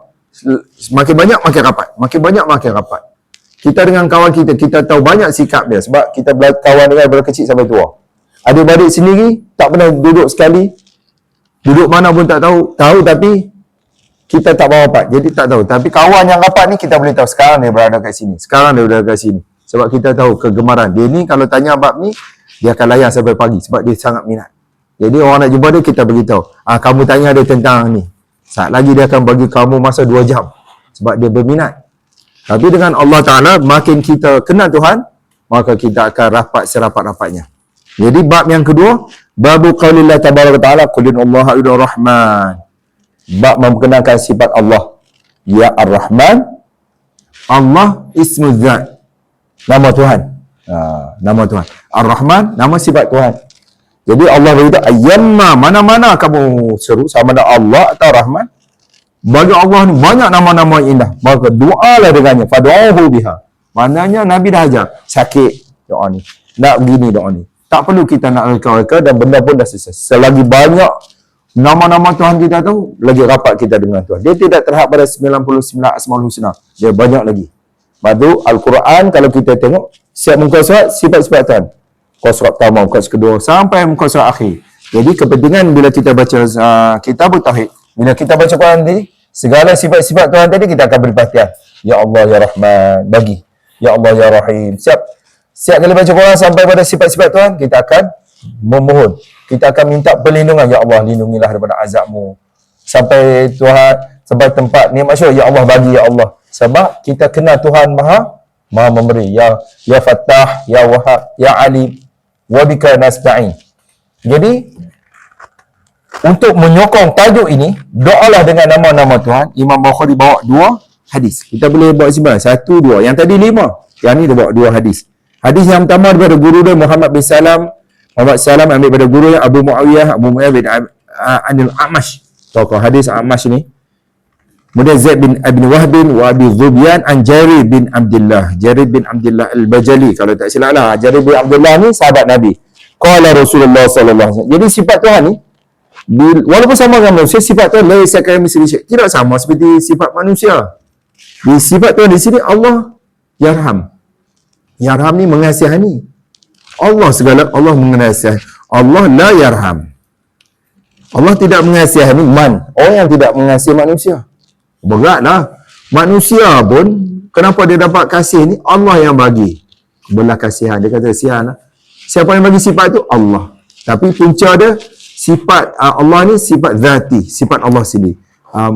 semakin banyak makin rapat. Makin banyak makin rapat. Kita dengan kawan kita tahu banyak sikap dia sebab kita kawan dengan dari kecil sampai tua. Adik-beradik sendiri tak pernah duduk sekali. Duduk mana pun tak tahu tapi kita tak bawa rapat. Jadi tak tahu. Tapi kawan yang rapat ni kita boleh tahu sekarang dia berada kat sini. Sekarang dia berada kat sini. Sebab kita tahu kegemaran. Dia ni kalau tanya bab ni, dia akan layan sampai pagi sebab dia sangat minat. Jadi orang nak jumpa dia, kita beritahu. Kamu tanya dia tentang ni. Saat lagi dia akan bagi kamu masa 2 jam. Sebab dia berminat. Tapi dengan Allah Ta'ala, makin kita kenal Tuhan, maka kita akan rapat serapat-rapatnya. Jadi bab yang kedua, babu qaulillah tabaraka ta'ala, qulinullaha idur rahman. Bab memperkenalkan sifat Allah. Ya Ar-Rahman. Allah ismu zat. Nama Tuhan. Nama Tuhan. Ar-Rahman, nama sifat Tuhan. Jadi Allah berkata, ayyamma, mana-mana kamu seru, sama ada Allah atau Rahman. Bagi Allah ni banyak nama-nama yang indah. Maka doalah dengannya. Fadu'ahu biha. Maknanya Nabi dah ajar. Sakit doa ni. Nak begini doa ni. Tak perlu kita nak reka-reka dan benda pun dah selesai. Selagi banyak nama-nama Tuhan kita tahu, lagi rapat kita dengan Tuhan. Dia tidak terhad pada 99 Asmaul Husna. Dia banyak lagi. Lepas tu, Al-Quran kalau kita tengok, siap muka surat, sifat-sifat Tuhan. Muka surat pertama, muka surat kedua, sampai muka surat akhir. Jadi kepentingan bila kita baca kitab Tauhid, bila kita baca Quran tadi, segala sifat-sifat Tuhan tadi kita akan beri perhatian. Ya Allah, Ya Rahman, bagi. Ya Allah, Ya Rahim. Siap kali baca Quran sampai pada sifat-sifat Tuhan, kita akan memohon. kita akan minta perlindungan. Ya Allah, lindungilah daripada azab-Mu. Sampai Tuhan, sampai tempat ni masyhur, ya Allah bagi, ya Allah. Sebab kita kenal Tuhan Maha memberi. Ya Fattah, Ya Wahab, Ya Alim, wa bika nasta'in. Jadi untuk menyokong tajuk ini, doalah dengan nama-nama Tuhan. Imam Bukhari bawa 2 hadis. Kita boleh bawa sebenarnya 1, 2. Yang tadi 5. Yang ni dia bawa 2 hadis. Hadis yang pertama daripada guru dia Muhammad bin Salam. Muhammad Salam ambil daripada guru yang Abu Muawiyah bin Anil A'mash. Tokoh hadis A'mash ni. Kemudian Zaid bin Abi Wahb wa Abi Dhubyan an Jarir bin Abdullah. Jarir bin Abdullah Al-Bajali. Kalau tak silap lah. Jarir bin Abdullah ni sahabat Nabi. Qala Rasulullah sallallahu alaihi wasallam. Jadi sifat Tuhan ni, walaupun sama dengan manusia, sifat Tuhan laisa kamitslihi syai'. Tidak sama seperti sifat manusia. Di sifat Tuhan di sini Allah Yarham. Yarham ni mengasihani. Allah segala, Allah mengasihi. Allah la yarham. Allah tidak mengasihani man. Orang yang tidak mengasihi manusia. Beratlah. Manusia pun, kenapa dia dapat kasih ni? Allah yang bagi. Belah kasihan. Dia kata kasihan lah. Siapa yang bagi sifat tu? Allah. Tapi punca dia, sifat Allah ni sifat zati. Sifat Allah sendiri.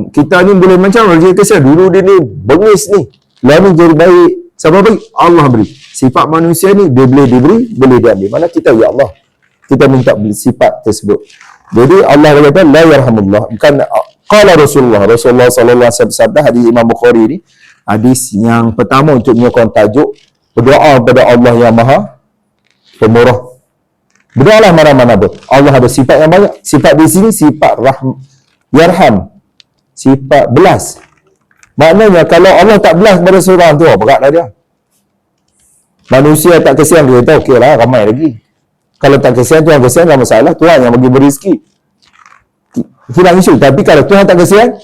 Kita ni boleh macam dia kasihan. Dulu dia ni bengis ni. Lalu jadi baik. Siapa beri? Allah beri. Sifat manusia ni dia boleh diberi, boleh diambil. Mana kita ya Allah. Kita minta sifat tersebut. Jadi Allah kata la yarhamullah. Bukan qala Rasulullah sallallahu alaihi wasallam sabda hadis Imam Bukhari ni. Hadis yang pertama untuk menyokong tajuk berdoa kepada Allah yang Maha Pemurah. Berdoalah mana-mana pun. Allah ada sifat yang banyak. Sifat di sini sifat yarham. Sifat belas. Maknanya kalau Allah tak belas kepada seorang tu, beratlah dia. Manusia tak kesian dia tahu, okeylah, ramai lagi. Kalau tak kesian, Tuhan kesian, tak masalah. Tuhan yang bagi berizki. Hilang isu. Tapi kalau Tuhan tak kesian,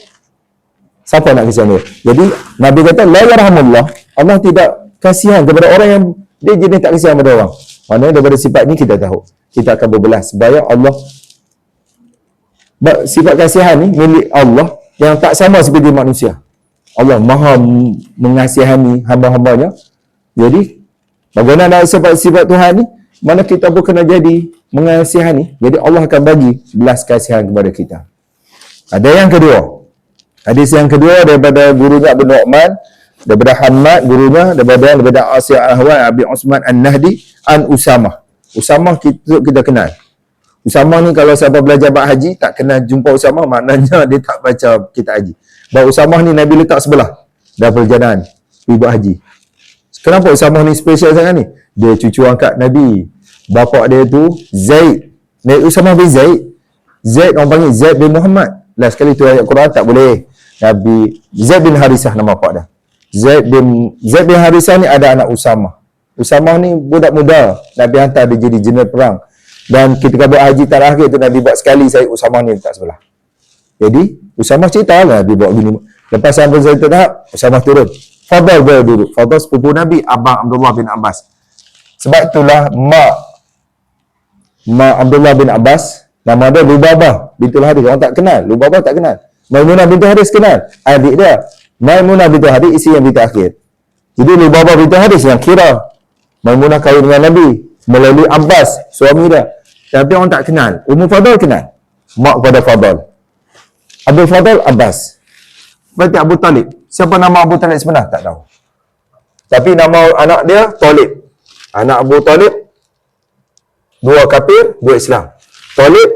siapa nak kesian dia? Jadi, Nabi kata, la yarhamullah. Allah tidak kasihan kepada orang yang dia jenis tak kesian kepada orang. Maknanya daripada sifat ni kita tahu. Kita akan berbelas. Supaya Allah, sifat kasihan ni milik Allah yang tak sama seperti manusia. Allah Maha mengasihani hamba-hambanya. Jadi, bagaimana sifat Tuhan ni? Mana kita pun kena jadi mengasihani. Jadi Allah akan bagi belas kasihan kepada kita. Ada yang kedua. Hadis yang kedua daripada gurunya Abu Nu'man, daripada Hamad gurunya, daripada Asy' al-Ahwan Abi Utsman An-Nahdi an Usamah. Usamah kita kenal. Usamah ni kalau siapa belajar bab haji tak kena jumpa Usamah, maknanya dia tak baca kitab haji. Bab Usamah ni Nabi letak sebelah dalam perjalanan pergi buat haji. Kenapa Usamah ni special sangat ni? Dia cucu angkat Nabi. Bapa dia tu Zaid. Usamah bin Zaid. Zaid orang panggil Zaid bin Muhammad. Last sekali tu ayat Quran tak boleh. Nabi Zaid bin Harisah nama pak dia. Zaid bin Harisah ni ada anak Usamah. Usamah ni budak muda. Nabi hantar dia jadi jeneral perang. Dan ketika buat haji terakhir tu Nabi buat sekali, saya Usamah ni letak sebelah. Jadi Usamah cerita lah Nabi buat gini. Lepas sampai saya tahap, Usamah turun. Fadal boleh duduk. Fadal sepupu Nabi, Abang Abdullah bin Abbas. Sebab itulah mak Abdullah bin Abbas, nama dia Lubabah bintul Haris. Orang tak kenal. Lubabah tak kenal. Maimunah bintul Haris kenal. Adik dia. Maimunah bintul Haris isi yang bintul akhir. Jadi Lubabah bintul Haris yang kira Maimunah kahwin dengan Nabi melalui Abbas, suami dia. Tapi orang tak kenal. Ummu Fadal kenal. Mak kepada Fadal. Abdul Fadal Abbas. Berarti Abu Talib. Siapa nama Abu Talib sebenar? Tak tahu. Tapi nama anak dia Talib. Anak Abu Talib, 2 kafir, 2 Islam. Talib,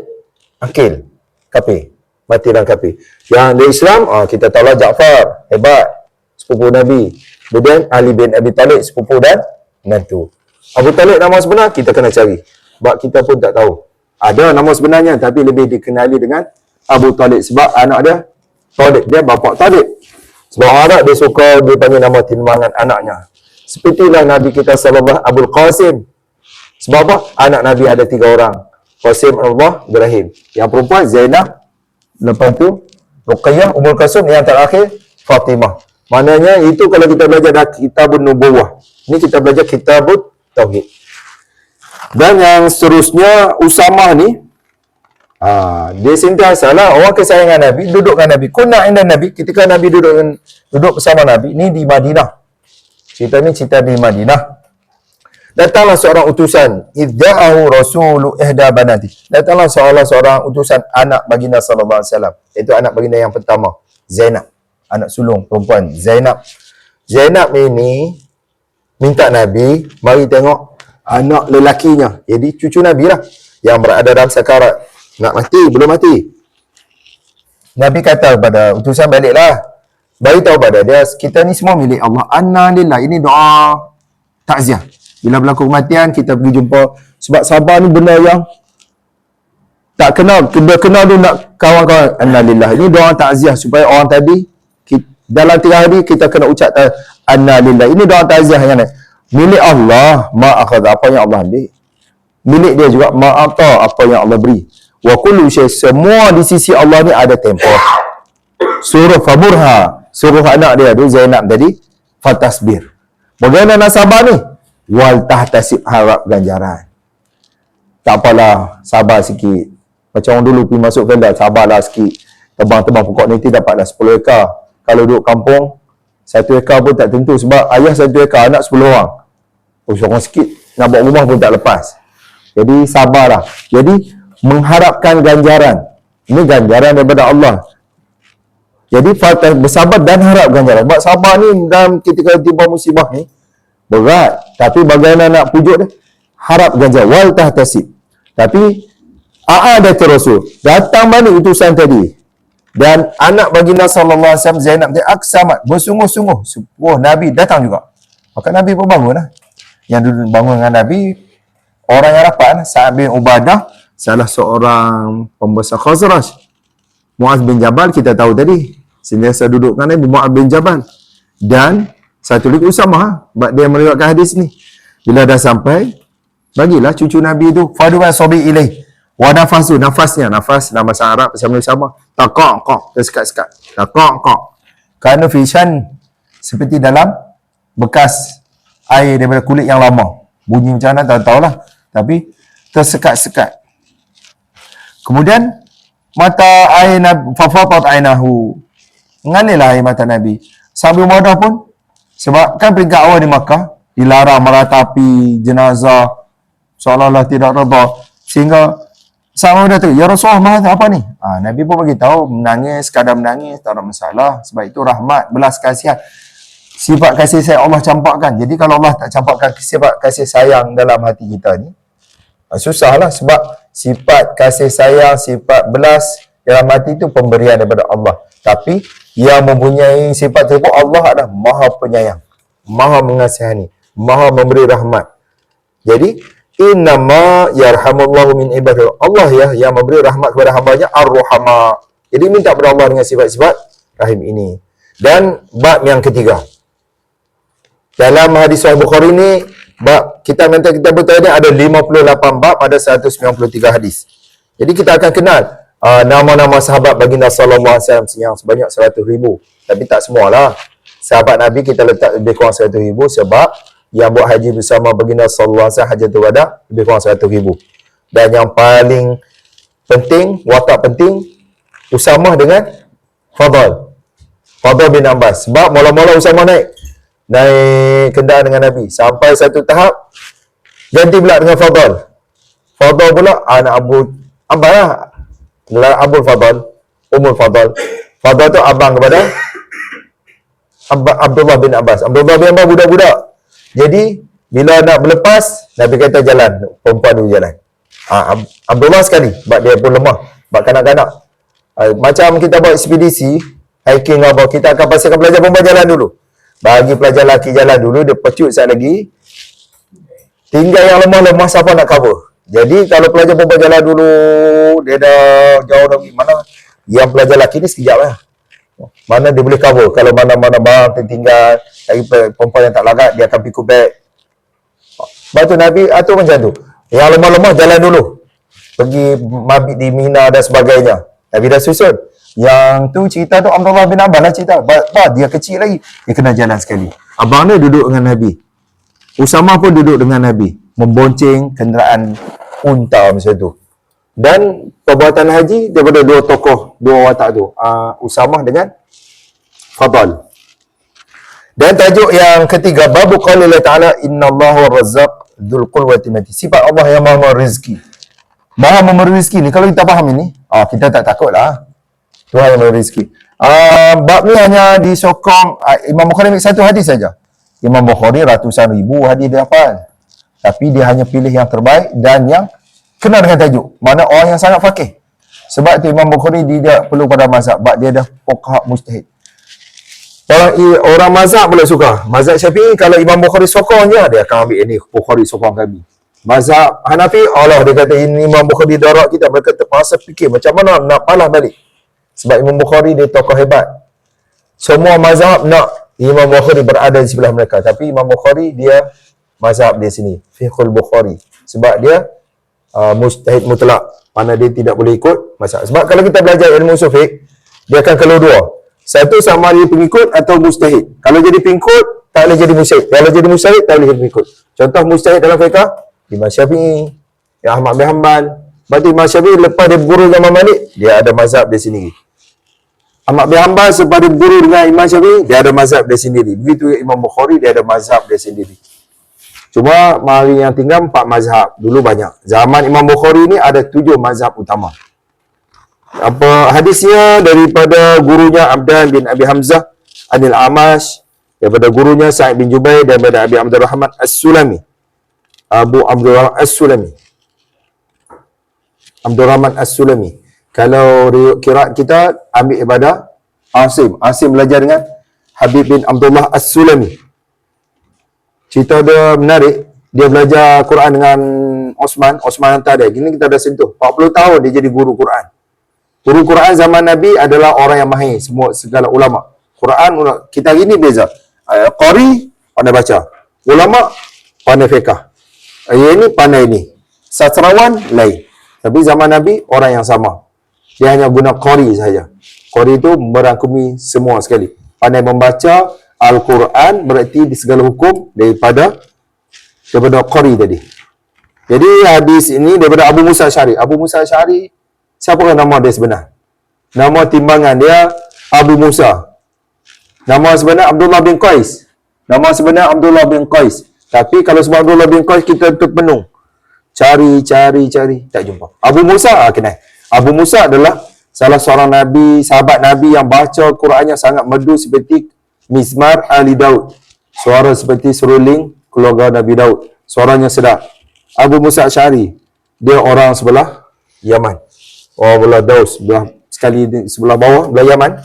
akil, kafir. Mati dalam kafir. Yang dia Islam, kita tahulah Ja'far, hebat, sepupu Nabi. Kemudian Ali bin Abi Talib, sepupu dan menantu. Abu Talib nama sebenar, kita kena cari. Sebab kita pun tak tahu. Ada nama sebenarnya, tapi lebih dikenali dengan Abu Talib. Sebab anak dia, Talib, dia bapa Talib. Sebab orang Arab dia suka dia panggil nama timbangan anaknya. Sepertilah Nabi kita sallallahu Abul Qasim. Sebab apa? Anak Nabi ada 3 orang. Qasim, Allah, Ibrahim. Yang perempuan Zainab, lepas tu Ruqayyah, Ummul Kulsum, yang terakhir Fatimah. Maknanya itu kalau kita belajar dah Kitabun Nubuwah. Ini kita belajar Kitabut Tauhid. Dan yang seterusnya Usamah ni dia sentiasa lah orang kesayangan Nabi, duduk dengan Nabi. Kunna inda Nabi, ketika Nabi duduk bersama Nabi, ni di Madinah. Cerita ni cerita di Madinah. Datanglah seorang utusan, idza'ahu rasulu ihda banati. Datanglah seorang utusan anak baginda sallallahu alaihi wasallam. Itu anak baginda yang pertama, Zainab, anak sulung perempuan Zainab. Zainab ini minta Nabi mari tengok anak lelakinya. Jadi cucu Nabi lah yang berada dalam sakarat, nak mati, belum mati. Nabi kata kepada utusan, baliklah, bagi tahu pada dia, kita ni semua milik Allah. Anna lillah. Ini doa takziah. Bila berlaku kematian, kita pergi jumpa. Sebab sabar ni benda yang tak kenal. Dia kenal tu nak kawan-kawan. Anna lillah. Ini doa takziah supaya orang tadi, dalam 3 hari, kita kena ucap anna lillah. Ini doa takziah yang lain. Milik Allah, ma'akhadha, apa yang Allah ambil. Milik dia juga, ma'ata, apa yang Allah beri. Wa kullu syai', semua di sisi Allah ni ada tempoh. Suruh Faburha, suruh anak dia tu Zainab tadi, fatasbir. Bagaimana nak sabar ni? Wal tahtasib, harap ganjaran. Tak apalah, sabar sikit. Macam orang dulu pergi masuk kedai, sabarlah sikit. Tebang-tebang pokok ni dapatlah 10 ekar. Kalau duduk kampung, 1 ekar pun tak tentu. Sebab ayah 1 ekar, anak 10 orang. Oh, seorang sikit. Nak buat rumah pun tak lepas. Jadi sabarlah. Jadi mengharapkan ganjaran. Ini ganjaran daripada Allah. Jadi bersabar dan harap ganjaran. Sebab sabar ni dalam ketika tiba musibah ni berat. Tapi bagaimana nak pujuk dia? Harap ganjaran. Wal tahtasib. Tapi ada Rasul. Datang balik utusan tadi. Dan anak baginda sallallahu alaihi wasallam Zainab dia aksamat, bersungguh-sungguh. Oh, Nabi datang juga. Maka Nabi pun bangun lah. Yang duduk bangun dengan Nabi, orang yang rapat, Sa'ad bin Ubadah, salah seorang pembesar Khazraj. Muaz bin Jabal kita tahu tadi, sentiasa duduk dengan Nabi, Muaz bin Jabal. Dan satu lagi Usamah, sebab dia meriwayatkan hadis ni. Bila dah sampai, bagilah cucu Nabi itu faduwa sobi ilaih. Wa nafasu, nafasnya, nafas dalam bahasa Arab sama-sama taqaq, tersekat-sekat. Taqaq. Kerana fishan seperti dalam bekas air daripada kulit yang lama. Bunyi macam mana tak tahulah, tapi tersekat-sekat. Kemudian mata air Nabi, fafatat ainahu, mengalirlah air mata Nabi. Sambil Ubadah pun, sebab kan peringkat awal di Makkah dilarang meratapi jenazah, seolah-olah tidak reda, sehingga Sama dah tu, ya Rasulullah, apa ni? Nabi pun bagi tahu, menangis, kadang menangis, tak ada masalah. Sebab itu rahmat, belas kasihan. Sifat kasih sayang Allah campakkan. Jadi kalau Allah tak campakkan sifat kasih sayang dalam hati kita ni, susahlah. Sebab sifat kasih sayang, sifat belas dalam hati itu pemberian daripada Allah. Tapi yang mempunyai sifat tersebut, Allah adalah Maha Penyayang, Maha Mengasihani, Maha Memberi rahmat. Jadi innama yarhamullahu min ibadihi. Allah yang memberi rahmat kepada hamba-Nya, Ar-Rahama. Jadi minta kepada Allah dengan sifat-sifat rahim ini. Dan bab yang ketiga, dalam hadis Sahih Bukhari ni, bab kita minta kita bertanya ada 58 bab, ada 193 hadis. Jadi kita akan kenal nama-nama sahabat baginda sallallahu alaihi wasallam yang sebanyak 100,000. Tapi tak semualah. Sahabat Nabi kita letak lebih kurang 100,000 sebab yang buat haji bersama baginda sallallahu alaihi wasallam Hajjatul Wada lebih kurang 100,000. Dan yang paling penting, watak penting, Usamah dengan Fadl bin Abbas. Sebab mula-mula Usamah naik kendaraan dengan Nabi sampai satu tahap ganti pula dengan Fadl pula anak Abul Fadl, Umul Fadl. Fadl tu abang kepada Abdullah bin Abbas. Abdullah bin Abbas budak-budak. Jadi bila nak berlepas, Nabi kata jalan, perempuan dulu jalan. Abdullah sekali, sebab dia pun lemah, sebab kanak-kanak. Macam kita buat ekspedisi hiking apa, kita akan pastikan pelajar perempuan jalan dulu. Bagi pelajar lelaki jalan dulu, dia pecut sekali lagi. Tinggal yang lemah-lemah siapa nak cover. Jadi kalau pelajar perempuan jalan dulu, dia dah jauh lagi, mana yang pelajar lelaki ni sekejap lah. Mana dia boleh cover. Kalau mana-mana barang tertinggal, lagi perempuan yang tak larat, dia akan pikul beg. Lepas tu Nabi atur macam tu. Yang lemah-lemah jalan dulu, pergi mabit di Mina dan sebagainya. Nabi dah susun. Yang tu cerita tu Abdullah bin Abbas lah cerita. Dia kecil lagi, dia kena jalan sekali. Abang dia duduk dengan Nabi, Usamah pun duduk dengan Nabi, membonceng kenderaan unta macam tu. Dan perbuatan haji daripada dua tokoh, dua watak tu, Usamah dengan Fadl. Dan tajuk yang ketiga, babu qaulillah ta'ala innallaha war-razzaq Dzul quwwati matin. Sifat Allah yang maha memberi rezeki. Maha memberi rezeki ni, kalau kita faham ini, kita tak takut lah. Tuhan yang memberi rezeki. Bab ni hanya disokong Imam Bukhari ambil satu hadis saja. Imam Bukhari ratusan ribu hadis dia hafal. Tapi dia hanya pilih yang terbaik dan yang kena dengan tajuk. Mana orang yang sangat faqih. Sebab tu Imam Bukhari dia tidak perlu pada mazhab. Sebab dia dah fuqaha mujtahid. Orang mazhab boleh suka. Mazhab Syafi'i, kalau Imam Bukhari sokongnya, dia akan ambil ini, Bukhari sokong kami. Mazhab Hanafi, Allah dia kata ini Imam Bukhari darat kita. Mereka terpaksa fikir macam mana nak palah balik. Sebab Imam Bukhari dia tokoh hebat. Semua mazhab nak Imam Bukhari berada di sebelah mereka. Tapi Imam Bukhari dia mazhab dia sini. Fiqhul Bukhari. Sebab dia mujtahid mutlak. Mana dia tidak boleh ikut mazhab. Sebab kalau kita belajar ilmu usul fiqh, dia akan keluar dua. Satu sama dia pengikut atau mujtahid. Kalau jadi pengikut, tak boleh jadi mujtahid. Kalau jadi mujtahid, tak boleh jadi pengikut. Contoh mujtahid dalam fiqh, Imam Syafi'i, Ahmad bin Hanbal. Berarti Imam Syafi'i lepas dia berguru dengan Imam Malik, dia ada mazhab dia sendiri. Ahmad bin Hanbal sebab dia berguru dengan Imam Syafi'i, dia ada mazhab dia sendiri. Begitu Imam Bukhari, dia ada mazhab dia sendiri. Cuma mari yang tinggal 4 mazhab. Dulu banyak. Zaman Imam Bukhari ni ada 7 mazhab utama. Hadisnya daripada gurunya Abdan bin Abi Hamzah Anil Amash, daripada gurunya Sa'id bin Jubair, daripada Abi Abdurrahman As-Sulami, Abu Abdurrahman As-Sulami, Abdurrahman As-Sulami. Kalau qiraat kita ambil daripada Asim belajar dengan Habib bin Abdullah As-Sulami. Cerita dia menarik. Dia belajar Quran dengan Osman hantar dia. Gini kita dah sentuh 40 tahun dia jadi guru Quran. Guru Quran zaman Nabi adalah orang yang mahir, segala ulama. Quran kita hari ni beza. Qari pandai baca. Ulama pandai fiqh. Ini pandai ni. Sastrawan lain. Tapi zaman Nabi orang yang sama. Dia hanya guna qari saja. Qari itu merangkumi semua sekali. Pandai membaca Al-Quran berarti di segala hukum daripada qari tadi. Jadi hadis ini daripada Abu Musa Asy'ari. Abu Musa Asy'ari, siapakah nama dia sebenar? Nama timbangan dia Abu Musa. Nama sebenar Abdullah bin Qais. Nama sebenar Abdullah bin Qais. Tapi kalau sebab Abdullah bin Qais kita terpenung. Cari, tak jumpa. Abu Musa, kenal. Abu Musa adalah salah seorang Nabi, sahabat Nabi yang baca Qurannya sangat merdu seperti Mizmar Ali Daud. Suara seperti seruling keluarga Nabi Daud. Suaranya sedap. Abu Musa Asy'ari, dia orang sebelah Yaman. Orang belah Daus, sebelah bawah, belah Yaman.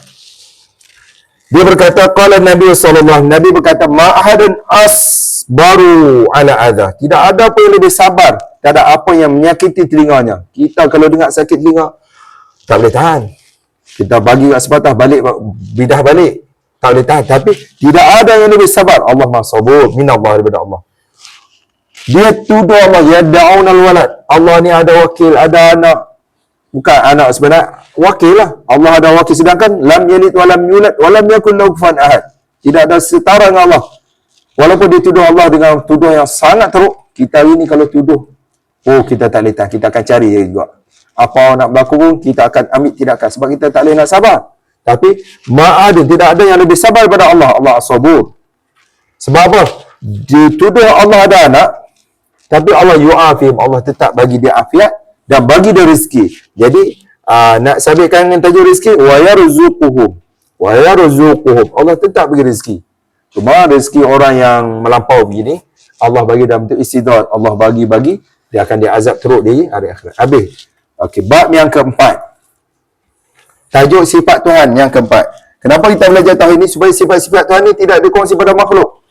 Dia berkata, qala Nabi sallallahu alaihi, Nabi berkata, ma ahadun asbaru ala adha. Tidak ada apa yang lebih sabar, tak ada apa yang menyakiti telinganya. Kita kalau dengar sakit telinga, tak boleh tahan. Kita bagi kat sepatah balik, bidah balik. Tak boleh tahan. Tapi tidak ada yang lebih sabar. Allah maha sabur. Minallah daripada Allah. Dia tuduh Allah. Yada'unal walad. Allah ni ada wakil, ada anak. Bukan anak sebenarnya. Wakil lah. Allah ada wakil. Sedangkan lam yalid walam yulad walam yakun lahu kufuwan ahad. Tidak ada setara dengan Allah. Walaupun dia tuduh Allah dengan tuduh yang sangat teruk. Kita hari ni kalau tuduh, kita tak boleh tahan. Kita akan cari dia juga. Apa nak berlaku pun kita akan ambil tindakan. Sebab kita tak boleh nak sabar. Tapi tidak ada yang lebih sabar daripada Allah. Allah as-sabur. Sebab apa? Dituduh Allah ada anak, tapi Allah yu'afim. Allah tetap bagi dia afiat dan bagi dia rezeki. Jadi nak sabitkan dengan tajuk rezeki, wa yarzuquhum. Allah tetap bagi rezeki. Cuma rezeki orang yang melampau begini, Allah bagi dalam bentuk istidrat. Allah bagi, dia akan diazab teruk di hari akhirat. Habis. Okey, bab yang keempat. Tajuk sifat Tuhan yang keempat. Kenapa kita belajar tauhid ini? Supaya sifat-sifat Tuhan ini tidak dikongsi pada makhluk.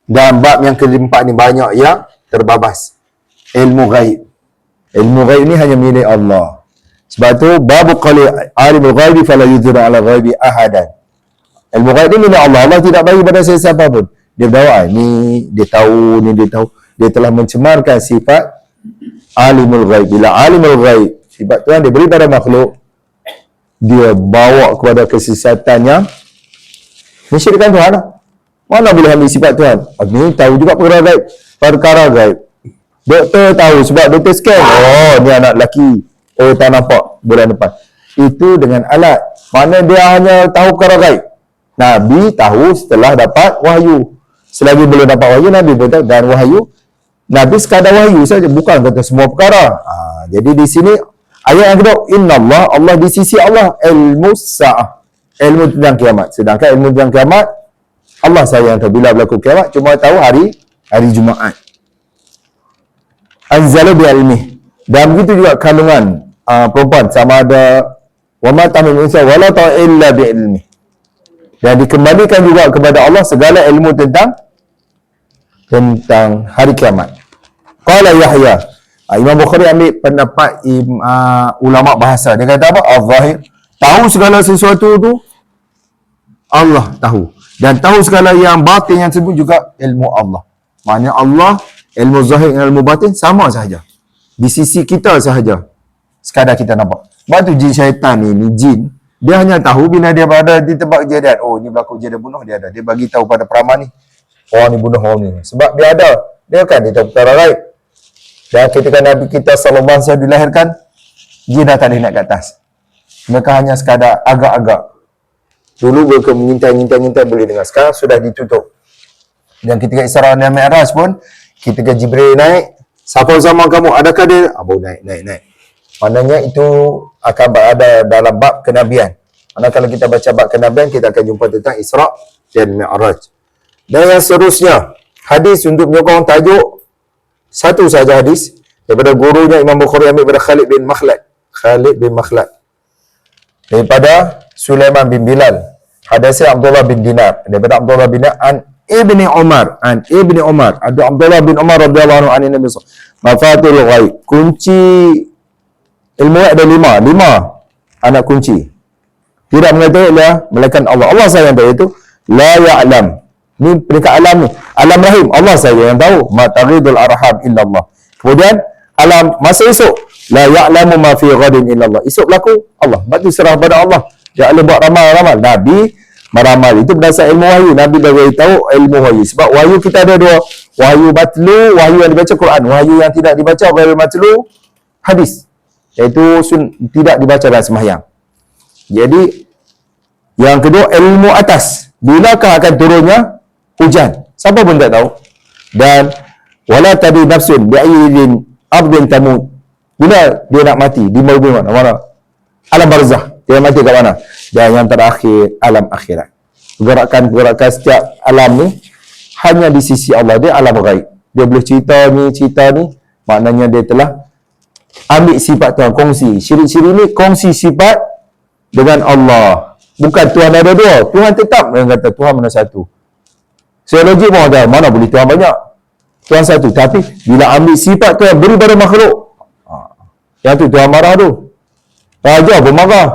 Dan bab yang keempat ni banyak yang terbabas. Ilmu ghaib. Ilmu ghaib ni hanya milik Allah. Sebab tu bab qali alimul ghaibi fala yudhiru ala ghaibi ahadan. Ilmu ghaib ni milik Allah. Allah tidak bagi pada sesiapa pun. Dia bawa ni dia tahu, ni dia tahu. Dia telah mencemarkan sifat alimul ghaib. Bila alimul ghaib, sifat Tuhan dia beri pada makhluk, dia bawa kepada kesesatan yang mensyirikkan Tuhan lah. Mana boleh ambil sifat Tuhan? Ni tahu juga perkara gaib. Doktor tahu sebab doktor scan. Ni anak lelaki. Tak nampak bulan depan. Itu dengan alat. Mana dia hanya tahu perkara gaib. Nabi tahu setelah dapat wahyu. Selagi belum dapat wahyu, Nabi pun tahu. Dan wahyu Nabi sekadar wahyu saja, bukan kata semua perkara. Jadi di sini ayat yang kedua, innallah, Allah di sisi Allah ilmu sa'ah, ilmu tentang kiamat. Sedangkan ilmu tentang kiamat Allah saja yang tahu bila berlaku kiamat, cuma tahu hari Jumaat. Anzala bi ilmih. Dan begitu juga kandungan perempuan, sama ada wa ma tamil unsa wala ta illa bi ilmih. Dan dikembalikan juga kepada Allah segala ilmu tentang hari kiamat. Qala Yahya. Imam Bukhari ambil pendapat ulama bahasa. Dia kata apa? Al-Zahir. Tahu segala sesuatu tu Allah tahu. Dan tahu segala yang batin yang tersebut juga ilmu Allah. Maknanya Allah, ilmu zahir dan ilmu batin sama sahaja. Di sisi kita sahaja. Sekadar kita nampak. Sebab tu jin syaitan ni jin, dia hanya tahu bila dia berada di tempat kejadian. Oh, ni berlaku kejadian bunuh, dia ada. Dia bagi tahu pada peramal ni, orang ni bunuh orang ni. Sebab dia ada. Dia kan, dia tahu perkara lain. Dan ketika Nabi kita SAW dilahirkan, jin dah tak ada naik ke atas. Mereka hanya sekadar agak-agak. Dulu mereka mengintai boleh dengar. Sekarang sudah ditutup. Dan ketika Isra dan Mi'raj pun, ketika Jibril naik, siapa zaman kamu? Adakah dia? Baru naik. Maknanya itu akan berada dalam bab kenabian. Karena kalau kita baca bab kenabian, kita akan jumpa tentang Isra dan Mi'raj. Dan yang seterusnya, hadis untuk menyokong tajuk, satu saja hadis, daripada gurunya Imam Bukhari ambil daripada Khalid bin Makhlad. Daripada Sulaiman bin Bilal. Hadasnya Abdullah bin Dinar. Daripada Abdullah bin Dinar, an Ibni Umar. Ada Abdullah bin Umar radhiyallahu anhu an Nabi sallallahu alaihi wasallam. Mafatul ghaib. Kunci ilmu ada 5 anak kunci. Tidak mengetahui ialah melainkan Allah. Allah saja yang tahu itu. La ya'lam. Ni peringkat alam ni. Alam rahim. Allah saja yang tahu. Ma taghidul arham illallah. Kemudian alam masa esok. La ya'lamu ma fi ghadin illallah. Esok berlaku Allah. Sebab tu serah pada Allah. Dia boleh buat ramal-ramal. Nabi meramal. Itu berdasar ilmu wahyu. Nabi dah beritahu ilmu wahyu. Sebab wahyu kita ada dua. Wahyu matlu, wahyu yang dibaca Quran. Wahyu yang tidak dibaca, wahyu matlu, hadis. Iaitu tidak dibaca dalam sembahyang. Jadi yang kedua ilmu atas. Bilakah akan turunnya hujan? Siapa pun tak tahu. Dan wala tadi nafsun bi'ayyidin abdin tamut. Bila dia nak mati? Di mana? Alam barzah. Dia mati kat mana? Dan yang terakhir alam akhirat. Pergerakan setiap alam ni hanya di sisi Allah. Dia alam ghaib. Dia boleh cerita ni, maknanya dia telah ambil sifat Tuhan, kongsi. Syirik-syirik ni kongsi sifat dengan Allah. Bukan Tuhan ada dua. Tuhan tetap yang kata Tuhan mana satu. Teologi pun ada, mana boleh Tuhan banyak. Tuhan satu. Tapi bila ambil sifat Tuhan beri pada makhluk, yang tu Tuhan marah tu. Raja pun marah.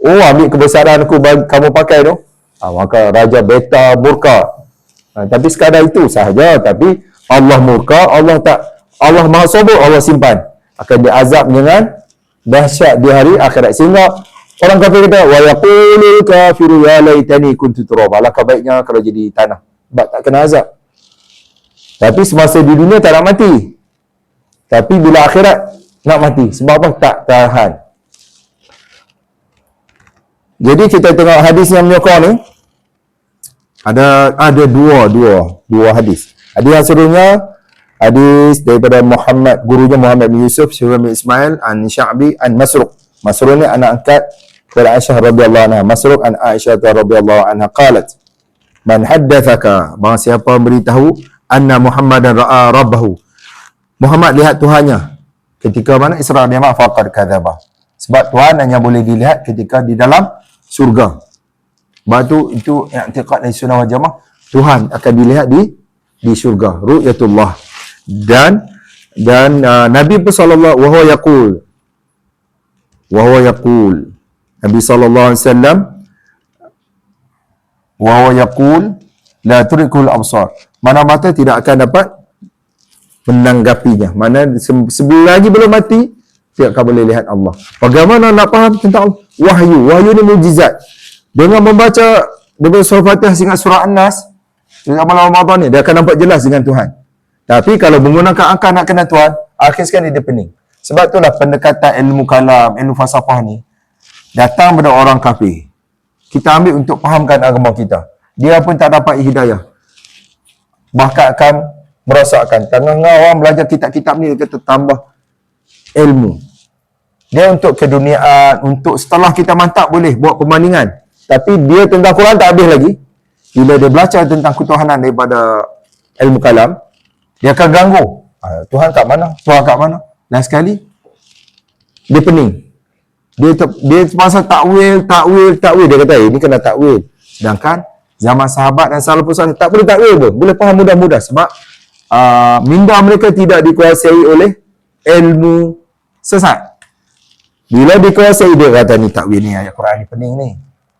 Oh, ambil kebesaran aku kamu pakai tu. Maka raja beta murka. Tapi sekadar itu sahaja. Tapi Allah murka, Allah maha sabar, Allah simpan. Akan diazab dengan dahsyat di hari akhirat. Sehingga orang kafir kata, wa yaqulul kafiru ya laitani kuntu turaba. Alangkah baiknya kalau jadi tanah. Sebab tak kena azab. Tapi semasa di dunia tak nak mati. Tapi bila akhirat nak mati. Sebab apa? Tak tahan. Jadi kita tengok hadis yang menyokong ni. Ada dua hadis. Hadis yang serunya hadis daripada gurunya Muhammad bin Yusuf, Syu'aib bin Ismail, an Sya'bi, an Masruq. Masruq ni anak angkat kepada Aisyah radhiyallahu anha. Masruq an Aisyah radhiyallahu anha qalat, man haddatsaka, barang siapa beritahu anna Muhammadan ra'a rabbahu. Muhammad lihat Tuhannya ketika mana Isra dan Mi'raj, faqad kadzaba. Sebab Tuhan hanya boleh dilihat ketika di dalam surga. Sebab itu i'tiqad dari sunnah wal jamaah, Tuhan akan dilihat di surga, ru'yatullah. Dan Nabi sallallahu wa huwa yaqul Nabi sallallahu alaihi wasallam wa huwa yaqul la tudrikul absar. Mana mata tidak akan dapat menanggapinya. Mana sebelum lagi belum mati tidak akan boleh lihat Allah. Bagaimana nak faham tentang Allah? Wahyu ni mukjizat. Dengan membaca daripada surah Fatihah sehingga surah An-Nas dalam malam Ramadan ni, dia akan nampak jelas dengan Tuhan. Tapi kalau menggunakan akal nak kenal Tuhan, akhir sekali dia pening. Sebab itulah pendekatan ilmu kalam, ilmu falsafah ni datang pada orang kafir. Kita ambil untuk fahamkan agama kita. Dia pun tak dapat hidayah. Bahkan akan merosakkan. Tengah-tengah orang belajar kitab-kitab ni, dia kata tambah ilmu. Dia untuk keduniaan, untuk setelah kita mantap boleh buat perbandingan. Tapi dia tentang Quran tak habis lagi. Bila dia belajar tentang ketuhanan daripada ilmu kalam, dia akan ganggu. Tuhan kat mana? Tuhan kat mana? Dan sekali, dia pening. Dia pasal takwil. Dia kata, ini kena takwil. Sedangkan zaman sahabat dan salafus salih tak boleh takwil pun. Boleh faham mudah-mudah. Sebab minda mereka tidak dikuasai oleh ilmu sesat. Bila dikuasai, dia kata ni takwil ni, ayat Quran ni pening ni.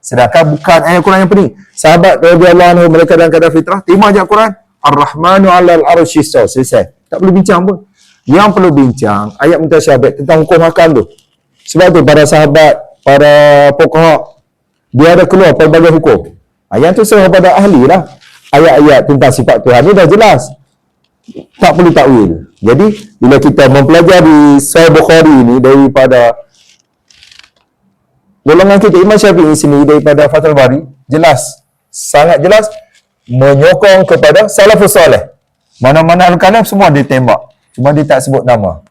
Sedangkan bukan ayat Quran yang pening. Sahabat radhiyallahu anhu, mereka dalam keadaan fitrah, terima ayat Quran, Ar-Rahmanu 'alal 'arsy istawa, selesai. Tak perlu bincang pun. Yang perlu bincang ayat mutasyabih tentang hukum hakam tu. Sebab tu para sahabat, para fuqaha, dia ada keluar pelbagai hukum. Yang tu serah pada ahli lah. Ayat-ayat tentang sifat Tuhan ni dah jelas. Tak perlu takwil. Jadi bila kita mempelajari Sahih Bukhari ni daripada golongan kita Imam Syafi'i sini, daripada Fathul Bari, jelas, sangat jelas menyokong kepada salafus salih. Mana-mana al-kalam semua dia tembak, cuma dia tak sebut nama.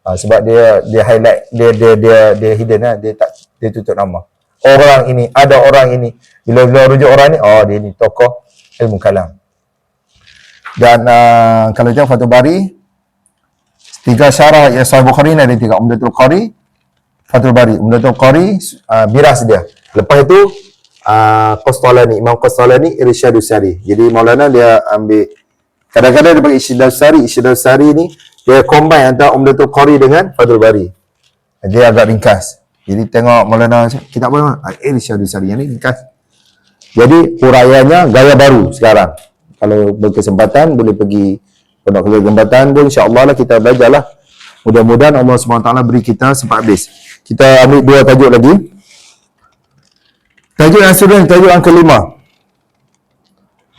Sebab dia highlight, dia hidden lah, dia tutup nama. Orang ini, ada orang ini. Bila rujuk orang ni, dia ni tokoh ilmu kalam. Dan kalau tengok Fathul Bari, 3 syarah yang Sahih Bukhari ni ada 3. Umdatul Qari, Fathul Bari, Umdatul Qari, biras dia. Lepas itu Qastalani, Imam Qastalani, Irsyadus Sari. Jadi Maulana dia ambil, kadang-kadang dia pakai Irsyadus Sari. Irsyadus Sari ni dia combine antara Umdatul Qari dengan Fathul Bari. Dia agak ringkas. Jadi tengok Maulana kitab apa? Irsyadus Sari yang ni ringkas. Jadi huraiannya gaya baru sekarang. Kalau berkesempatan boleh pergi Pondok Kelapa Gembatan pun, insya-Allah lah kita belajarlah. Mudah-mudahan Allah SWT beri kita sempat habis. Kita ambil 2 tajuk lagi. Tajuk yang sudah, tajuk yang kelima.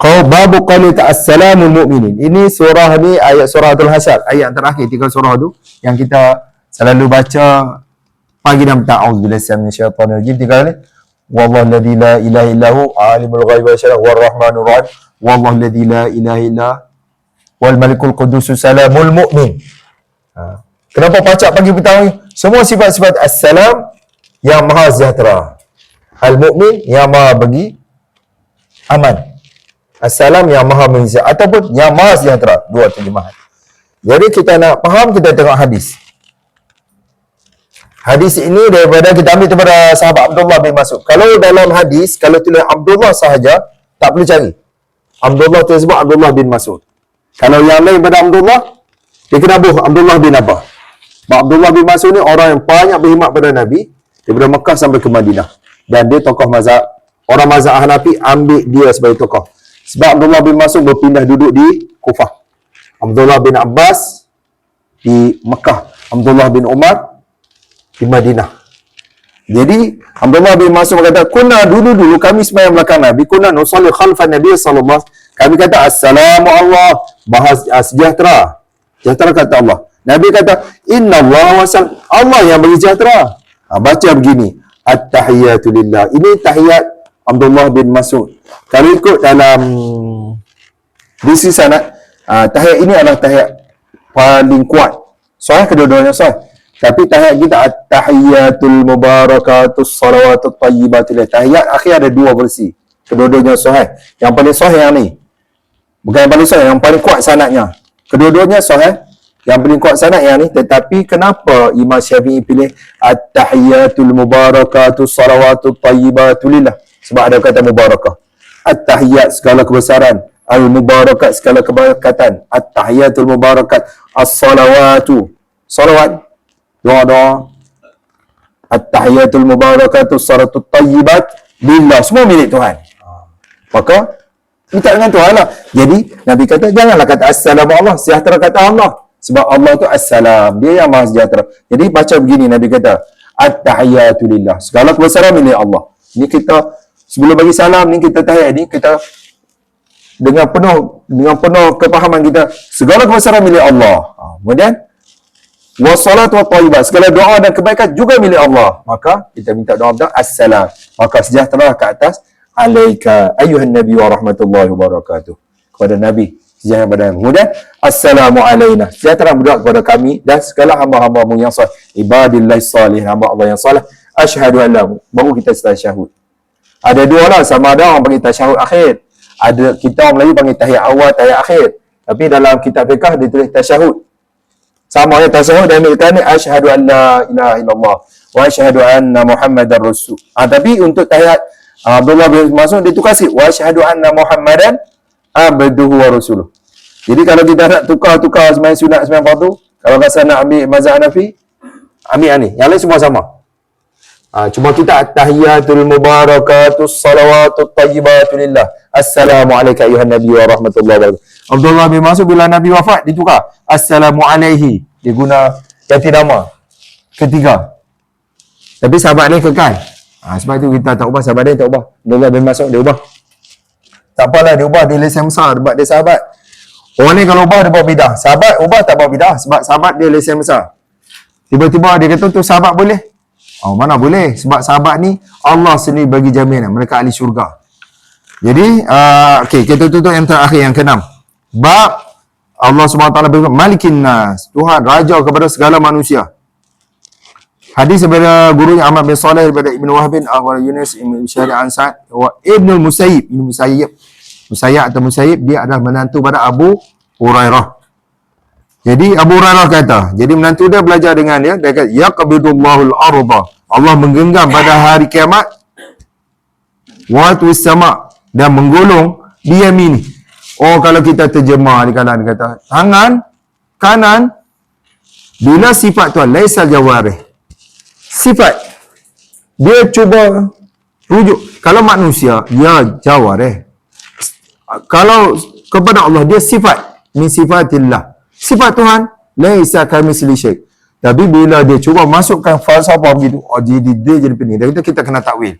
Babu qali ta'assalamul mu'minin. Ini surah ni, ayat surah Al-Hasyr, ayat terakhir 3 surah tu yang kita selalu baca pagi dan petang. A'udzubillahi minasyaitonir rajim 3 kali. Wallahu alladzi la ilaha illahu alimul ghaibi wasyahada warrahmanur rahim. Wallahu alladzi la ilaha illa wal malikul qudusus salamul mu'min. Kenapa pacak pagi petang ni? Semua sifat-sifat assalam yang maha sejahtera. Al-mu'min yang maha bagi aman. Assalam yang maha mengizzat ataupun yang maha sejahtera. 2 terjemahan. Jadi kita nak faham, kita tengok hadis. Hadis ini daripada kita ambil daripada sahabat Abdullah bin Mas'ud. Kalau dalam hadis, kalau tulis Abdullah sahaja, tak perlu cari. Abdullah tersebut Abdullah bin Mas'ud. Kalau yang lain pada Abdullah, dia kena Abdullah bin Abbas. Abdullah bin Mas'ud ni orang yang banyak berkhidmat pada Nabi daripada Mekah sampai ke Madinah. Dan dia tokoh mazhab, orang mazhab Hanafi ambil dia sebagai tokoh. Sebab Abdullah bin Mas'ud berpindah duduk di Kufah. Abdullah bin Abbas di Mekah. Abdullah bin Umar di Madinah. Jadi Abdullah bin Mas'ud berkata, "Kunna dulu kami sembahyang belakang Nabi, kunna nusalli khalfan Nabi sallallahu alaihi wasallam." Kami kata assalamu Allah, bahas sejahtera. Sejahtera kata Allah. Nabi kata, "Inna Allah wasal." Allah yang bagi sejahtera. Baca begini, at-tahiyatu lillah. Ini tahiyat Abdullah bin Mas'ud. Kalau ikut dalam disi sanad, tahiyat ini adalah tahiyat paling kuat. Sahih, kedua-duanya sahih. Tapi tahiyat kita at-tahiyatul mubarakatus salawatut thayyibatul. Tahiyat akhir ada 2 versi. Kedua-duanya sahih. Yang paling sahih yang ni. Bukan yang paling sahih, yang paling kuat sanadnya. Kedua-duanya sahih. Yang paling kuat sanad yang ni. Tetapi kenapa Imam Syafi'i pilih at-tahiyatul mubarakatus salawatut thayyibatul? Sebab ada kata mubarakah. At-tahiyat segala kebesaran, al-mubarakat segala keberkatan, at-tahiyatul mubarakat, as-salawatu salawat, doa-doa, at-tahiyatul mubarakatu salatut tayyibat billah, semua milik Tuhan. Maka minta dengan Tuhan lah. Jadi Nabi kata janganlah kata assalamu Allah, sejahtera kata Allah. Sebab Allah tu assalam, dia yang maha sejahtera. Jadi baca begini, Nabi kata at-tahiyatu lillah, segala kebesaran milik Allah. Ini kita sebelum bagi salam ni, kita tahiyat ni, kita dengan penuh kepahaman kita, segala kebesaran milik Allah. Kemudian wassalatu wattayyibat, segala doa dan kebaikan juga milik Allah. Maka kita minta doa assalam, maka sejahtera ke atas alaika ayuhan nabi wa rahmatullahi wa barakatuh, kepada Nabi sejahtera kepada kami. Kemudian assalamu alaina, sejahtera berdoa kepada kami dan segala hamba-hambamu yang salih, ibadillahi salih, hamba Allah yang salih. Asyhadu an la, baru kita tasyahud. Ada dua lah, sama ada orang panggil tasyahud akhir, ada kita orang Melayu panggil tahiyat awal, tahiyat akhir. Tapi dalam kitab fiqh ditulis tasyahud. Sama ya, tasyahud dan ambil ni asyhadu an la ilaha illallah wa asyhadu anna muhammadar rasul. Tapi untuk tahiyat Abdullah bin Mas'ud dia tukar sikit, wa asyhadu anna muhammadan abduhu wa rasuluh. Jadi kalau kita nak tukar sembahyang sunat, sembahyang fardu, kalau rasa nak ambil mazhab Hanafi, ambil ni. Yang lain semua sama. Cuma kita at-tahiyatul mubarakatus salawatut thayyibatu lillah. Assalamu alayka ayuhan nabi wa rahmatullahi wa barakatuh. Abdullah bin Mas'ud bila Nabi wafat ditukar. Assalamu alaihi. Dia guna ganti nama ketiga. Tapi sahabat ni kekal. Sebab tu kita tak ubah, sahabat dia tak ubah. Abdullah bin Mas'ud dia ubah. Tak apalah dia ubah, dia lesen besar sebab dia sahabat. Orang ni kalau ubah dia bawa bidah. Sahabat ubah tak bawa bidah sebab sahabat dia lesen besar. Tiba-tiba dia kata tu sahabat boleh. Mana boleh? Sebab sahabat ni Allah sendiri bagi jaminan mereka ahli syurga. Jadi okey, kita tutup yang terakhir, yang keenam. Bab Allah SWT berfirman, Malikin Nas, Tuhan raja kepada segala manusia. Hadis daripada gurunya Ahmad bin Saleh, daripada Ibn Wahb bin Ahwal Yunus Ibn Syahri Ansad wa Ibn Musayyib dia adalah menantu pada Abu Hurairah. Jadi Abu Hurairah kata, jadi menantu dia belajar dengan dia kata yaqbidullahul arda, Allah menggenggam pada hari kiamat, wa tuwis sama, dan menggolong di yamini. Kalau kita terjemah di kanan dia kata tangan kanan, bila sifat Tuhan laisa jawarih, sifat dia cuba rujuk. Kalau manusia ya jawarih, kalau kepada Allah dia sifat min sifatillah, sifat Tuhan laisa kamitsli syai'. Tapi bila dia cuba masukkan falsafah begitu, dia jadi pening. Dan kita kena takwil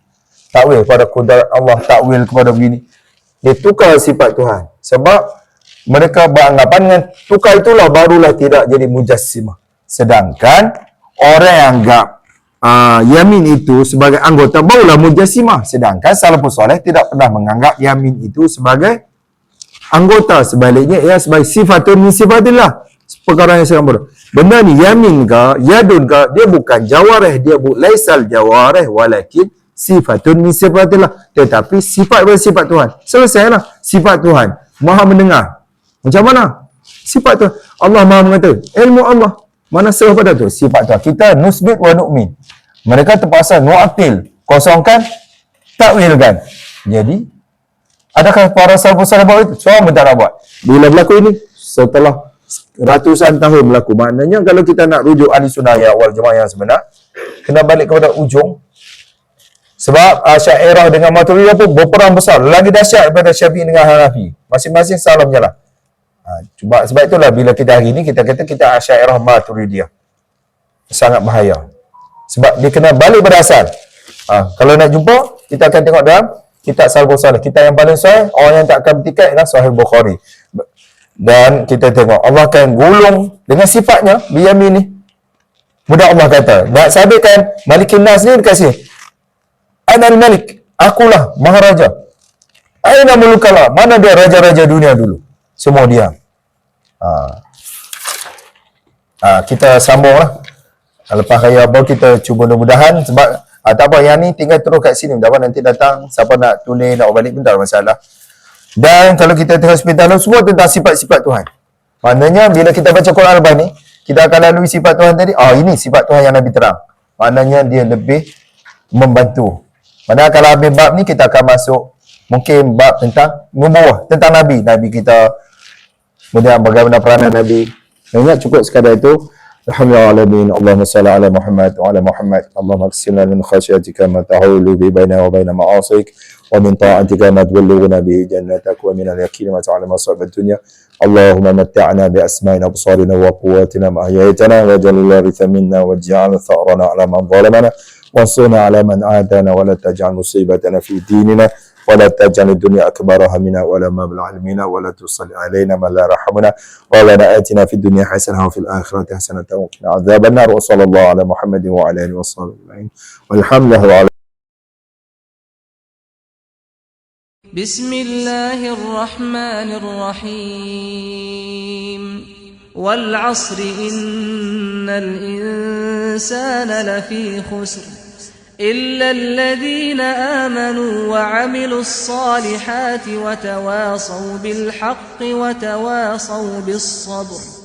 pada kudrat Allah, takwil kepada begini. Dia tukar sifat Tuhan. Sebab mereka beranggapan dengan tukar itulah barulah tidak jadi mujassimah. Sedangkan orang yang anggap yamin itu sebagai anggota barulah mujassimah. Sedangkan salafus soleh tidak pernah menganggap yamin itu sebagai anggota. Sebaliknya ia sebagai sifatun min sifatillah. Perkara yang sangat bodoh. Benda ni yamin ke, yadun ke, dia bukan jawareh, dia laisal jawareh walakin sifatun min sifatillah. Tetapi sifat bersifat Tuhan. Selesailah. Sifat Tuhan Maha mendengar. Macam mana? Sifat Tuhan Allah Maha mengetahui. Ilmu Allah. Mana serah pada tu? Sifat Tuhan. Kita nusbit wa nu'min. Mereka terpaksa nu'atil, kosongkan, takwilkan. Jadi adakah para salafus saleh buat itu? Semua tak nak buat. Bila berlaku ini? Setelah ratusan tahun berlaku. Maknanya kalau kita nak rujuk ahli sunnah yang awal jemaah yang sebenar, kena balik kepada ujung. Sebab Syairah dengan Maturidiyah pun berperang besar. Lagi dahsyat daripada Syafi'i dengan Hanafi. Masing-masing salah menjalan. Sebab itulah bila kita hari ni kita kata kita Syairah Maturidiyah. Sangat bahaya. Sebab dia kena balik pada asal. Kalau nak jumpa, kita akan tengok dalam kitab Salafus Saleh. Kita yang paling sahih, orang yang tak akan bertikai ialah Sahih Bukhari. Dan kita tengok Allah akan gulung dengan sifatnya biyamin ni. Mudah Allah kata. Nak sabitkan Malikin Nas ni dikasih Anal Malik, akulah Maharaja. Aina mulukala, mana dia raja-raja dunia dulu? Semua diam. Kita sambung lah. Lepas raya apa kita cuba mudah-mudahan sebab tak apa, yang ni tinggal terus kat sini. Mudah-mudahan nanti datang siapa nak tulis nak balik pun tak ada masalah. Dan kalau kita tengok hospital semua tentang sifat-sifat Tuhan. Maknanya bila kita baca Quran Al-Bani ni, kita akan lalui sifat Tuhan tadi. Ini sifat Tuhan yang Nabi terang. Maknanya dia lebih membantu. Padahal kalau habis bab ni kita akan masuk mungkin bab tentang nubuah, tentang Nabi. Nabi kita, kemudian bagaimana peranan Nabi. Ingat cukup sekadar itu. Alhamdulillah, Allahumma salli ala Muhammad wa ala Muhammad. Allahumma qsimna min khasyatika ma tahulu bi baina wa baina ma'asik wa min ta'atika ma tuballighuna bi jannatak wa min al-yaqini ma ta'lamu sa'ab ad-dunya. Allahumma matti'na bi asma'ina wa absarina wa quwwatina ma ahyaytana wa jalil waritha minna wa ja'al tha'rana ala man zalamana وانصرنا على من عادانا ولا تجعل مصيبتنا في ديننا ولا تجعل الدنيا أكبر همنا ولا مبلغ علمنا ولا تصل علينا من لا رحمنا ربنا آتنا في الدنيا حسنة وفي الآخرة حسنة وقنا عذاب النار وصلى الله على محمد وعلى آله وصحبه أجمعين والحمد لله بسم الله الرحمن الرحيم والعصر إن الإنسان لفي خسر إلا الذين آمنوا وعملوا الصالحات وتواصوا بالحق وتواصوا بالصبر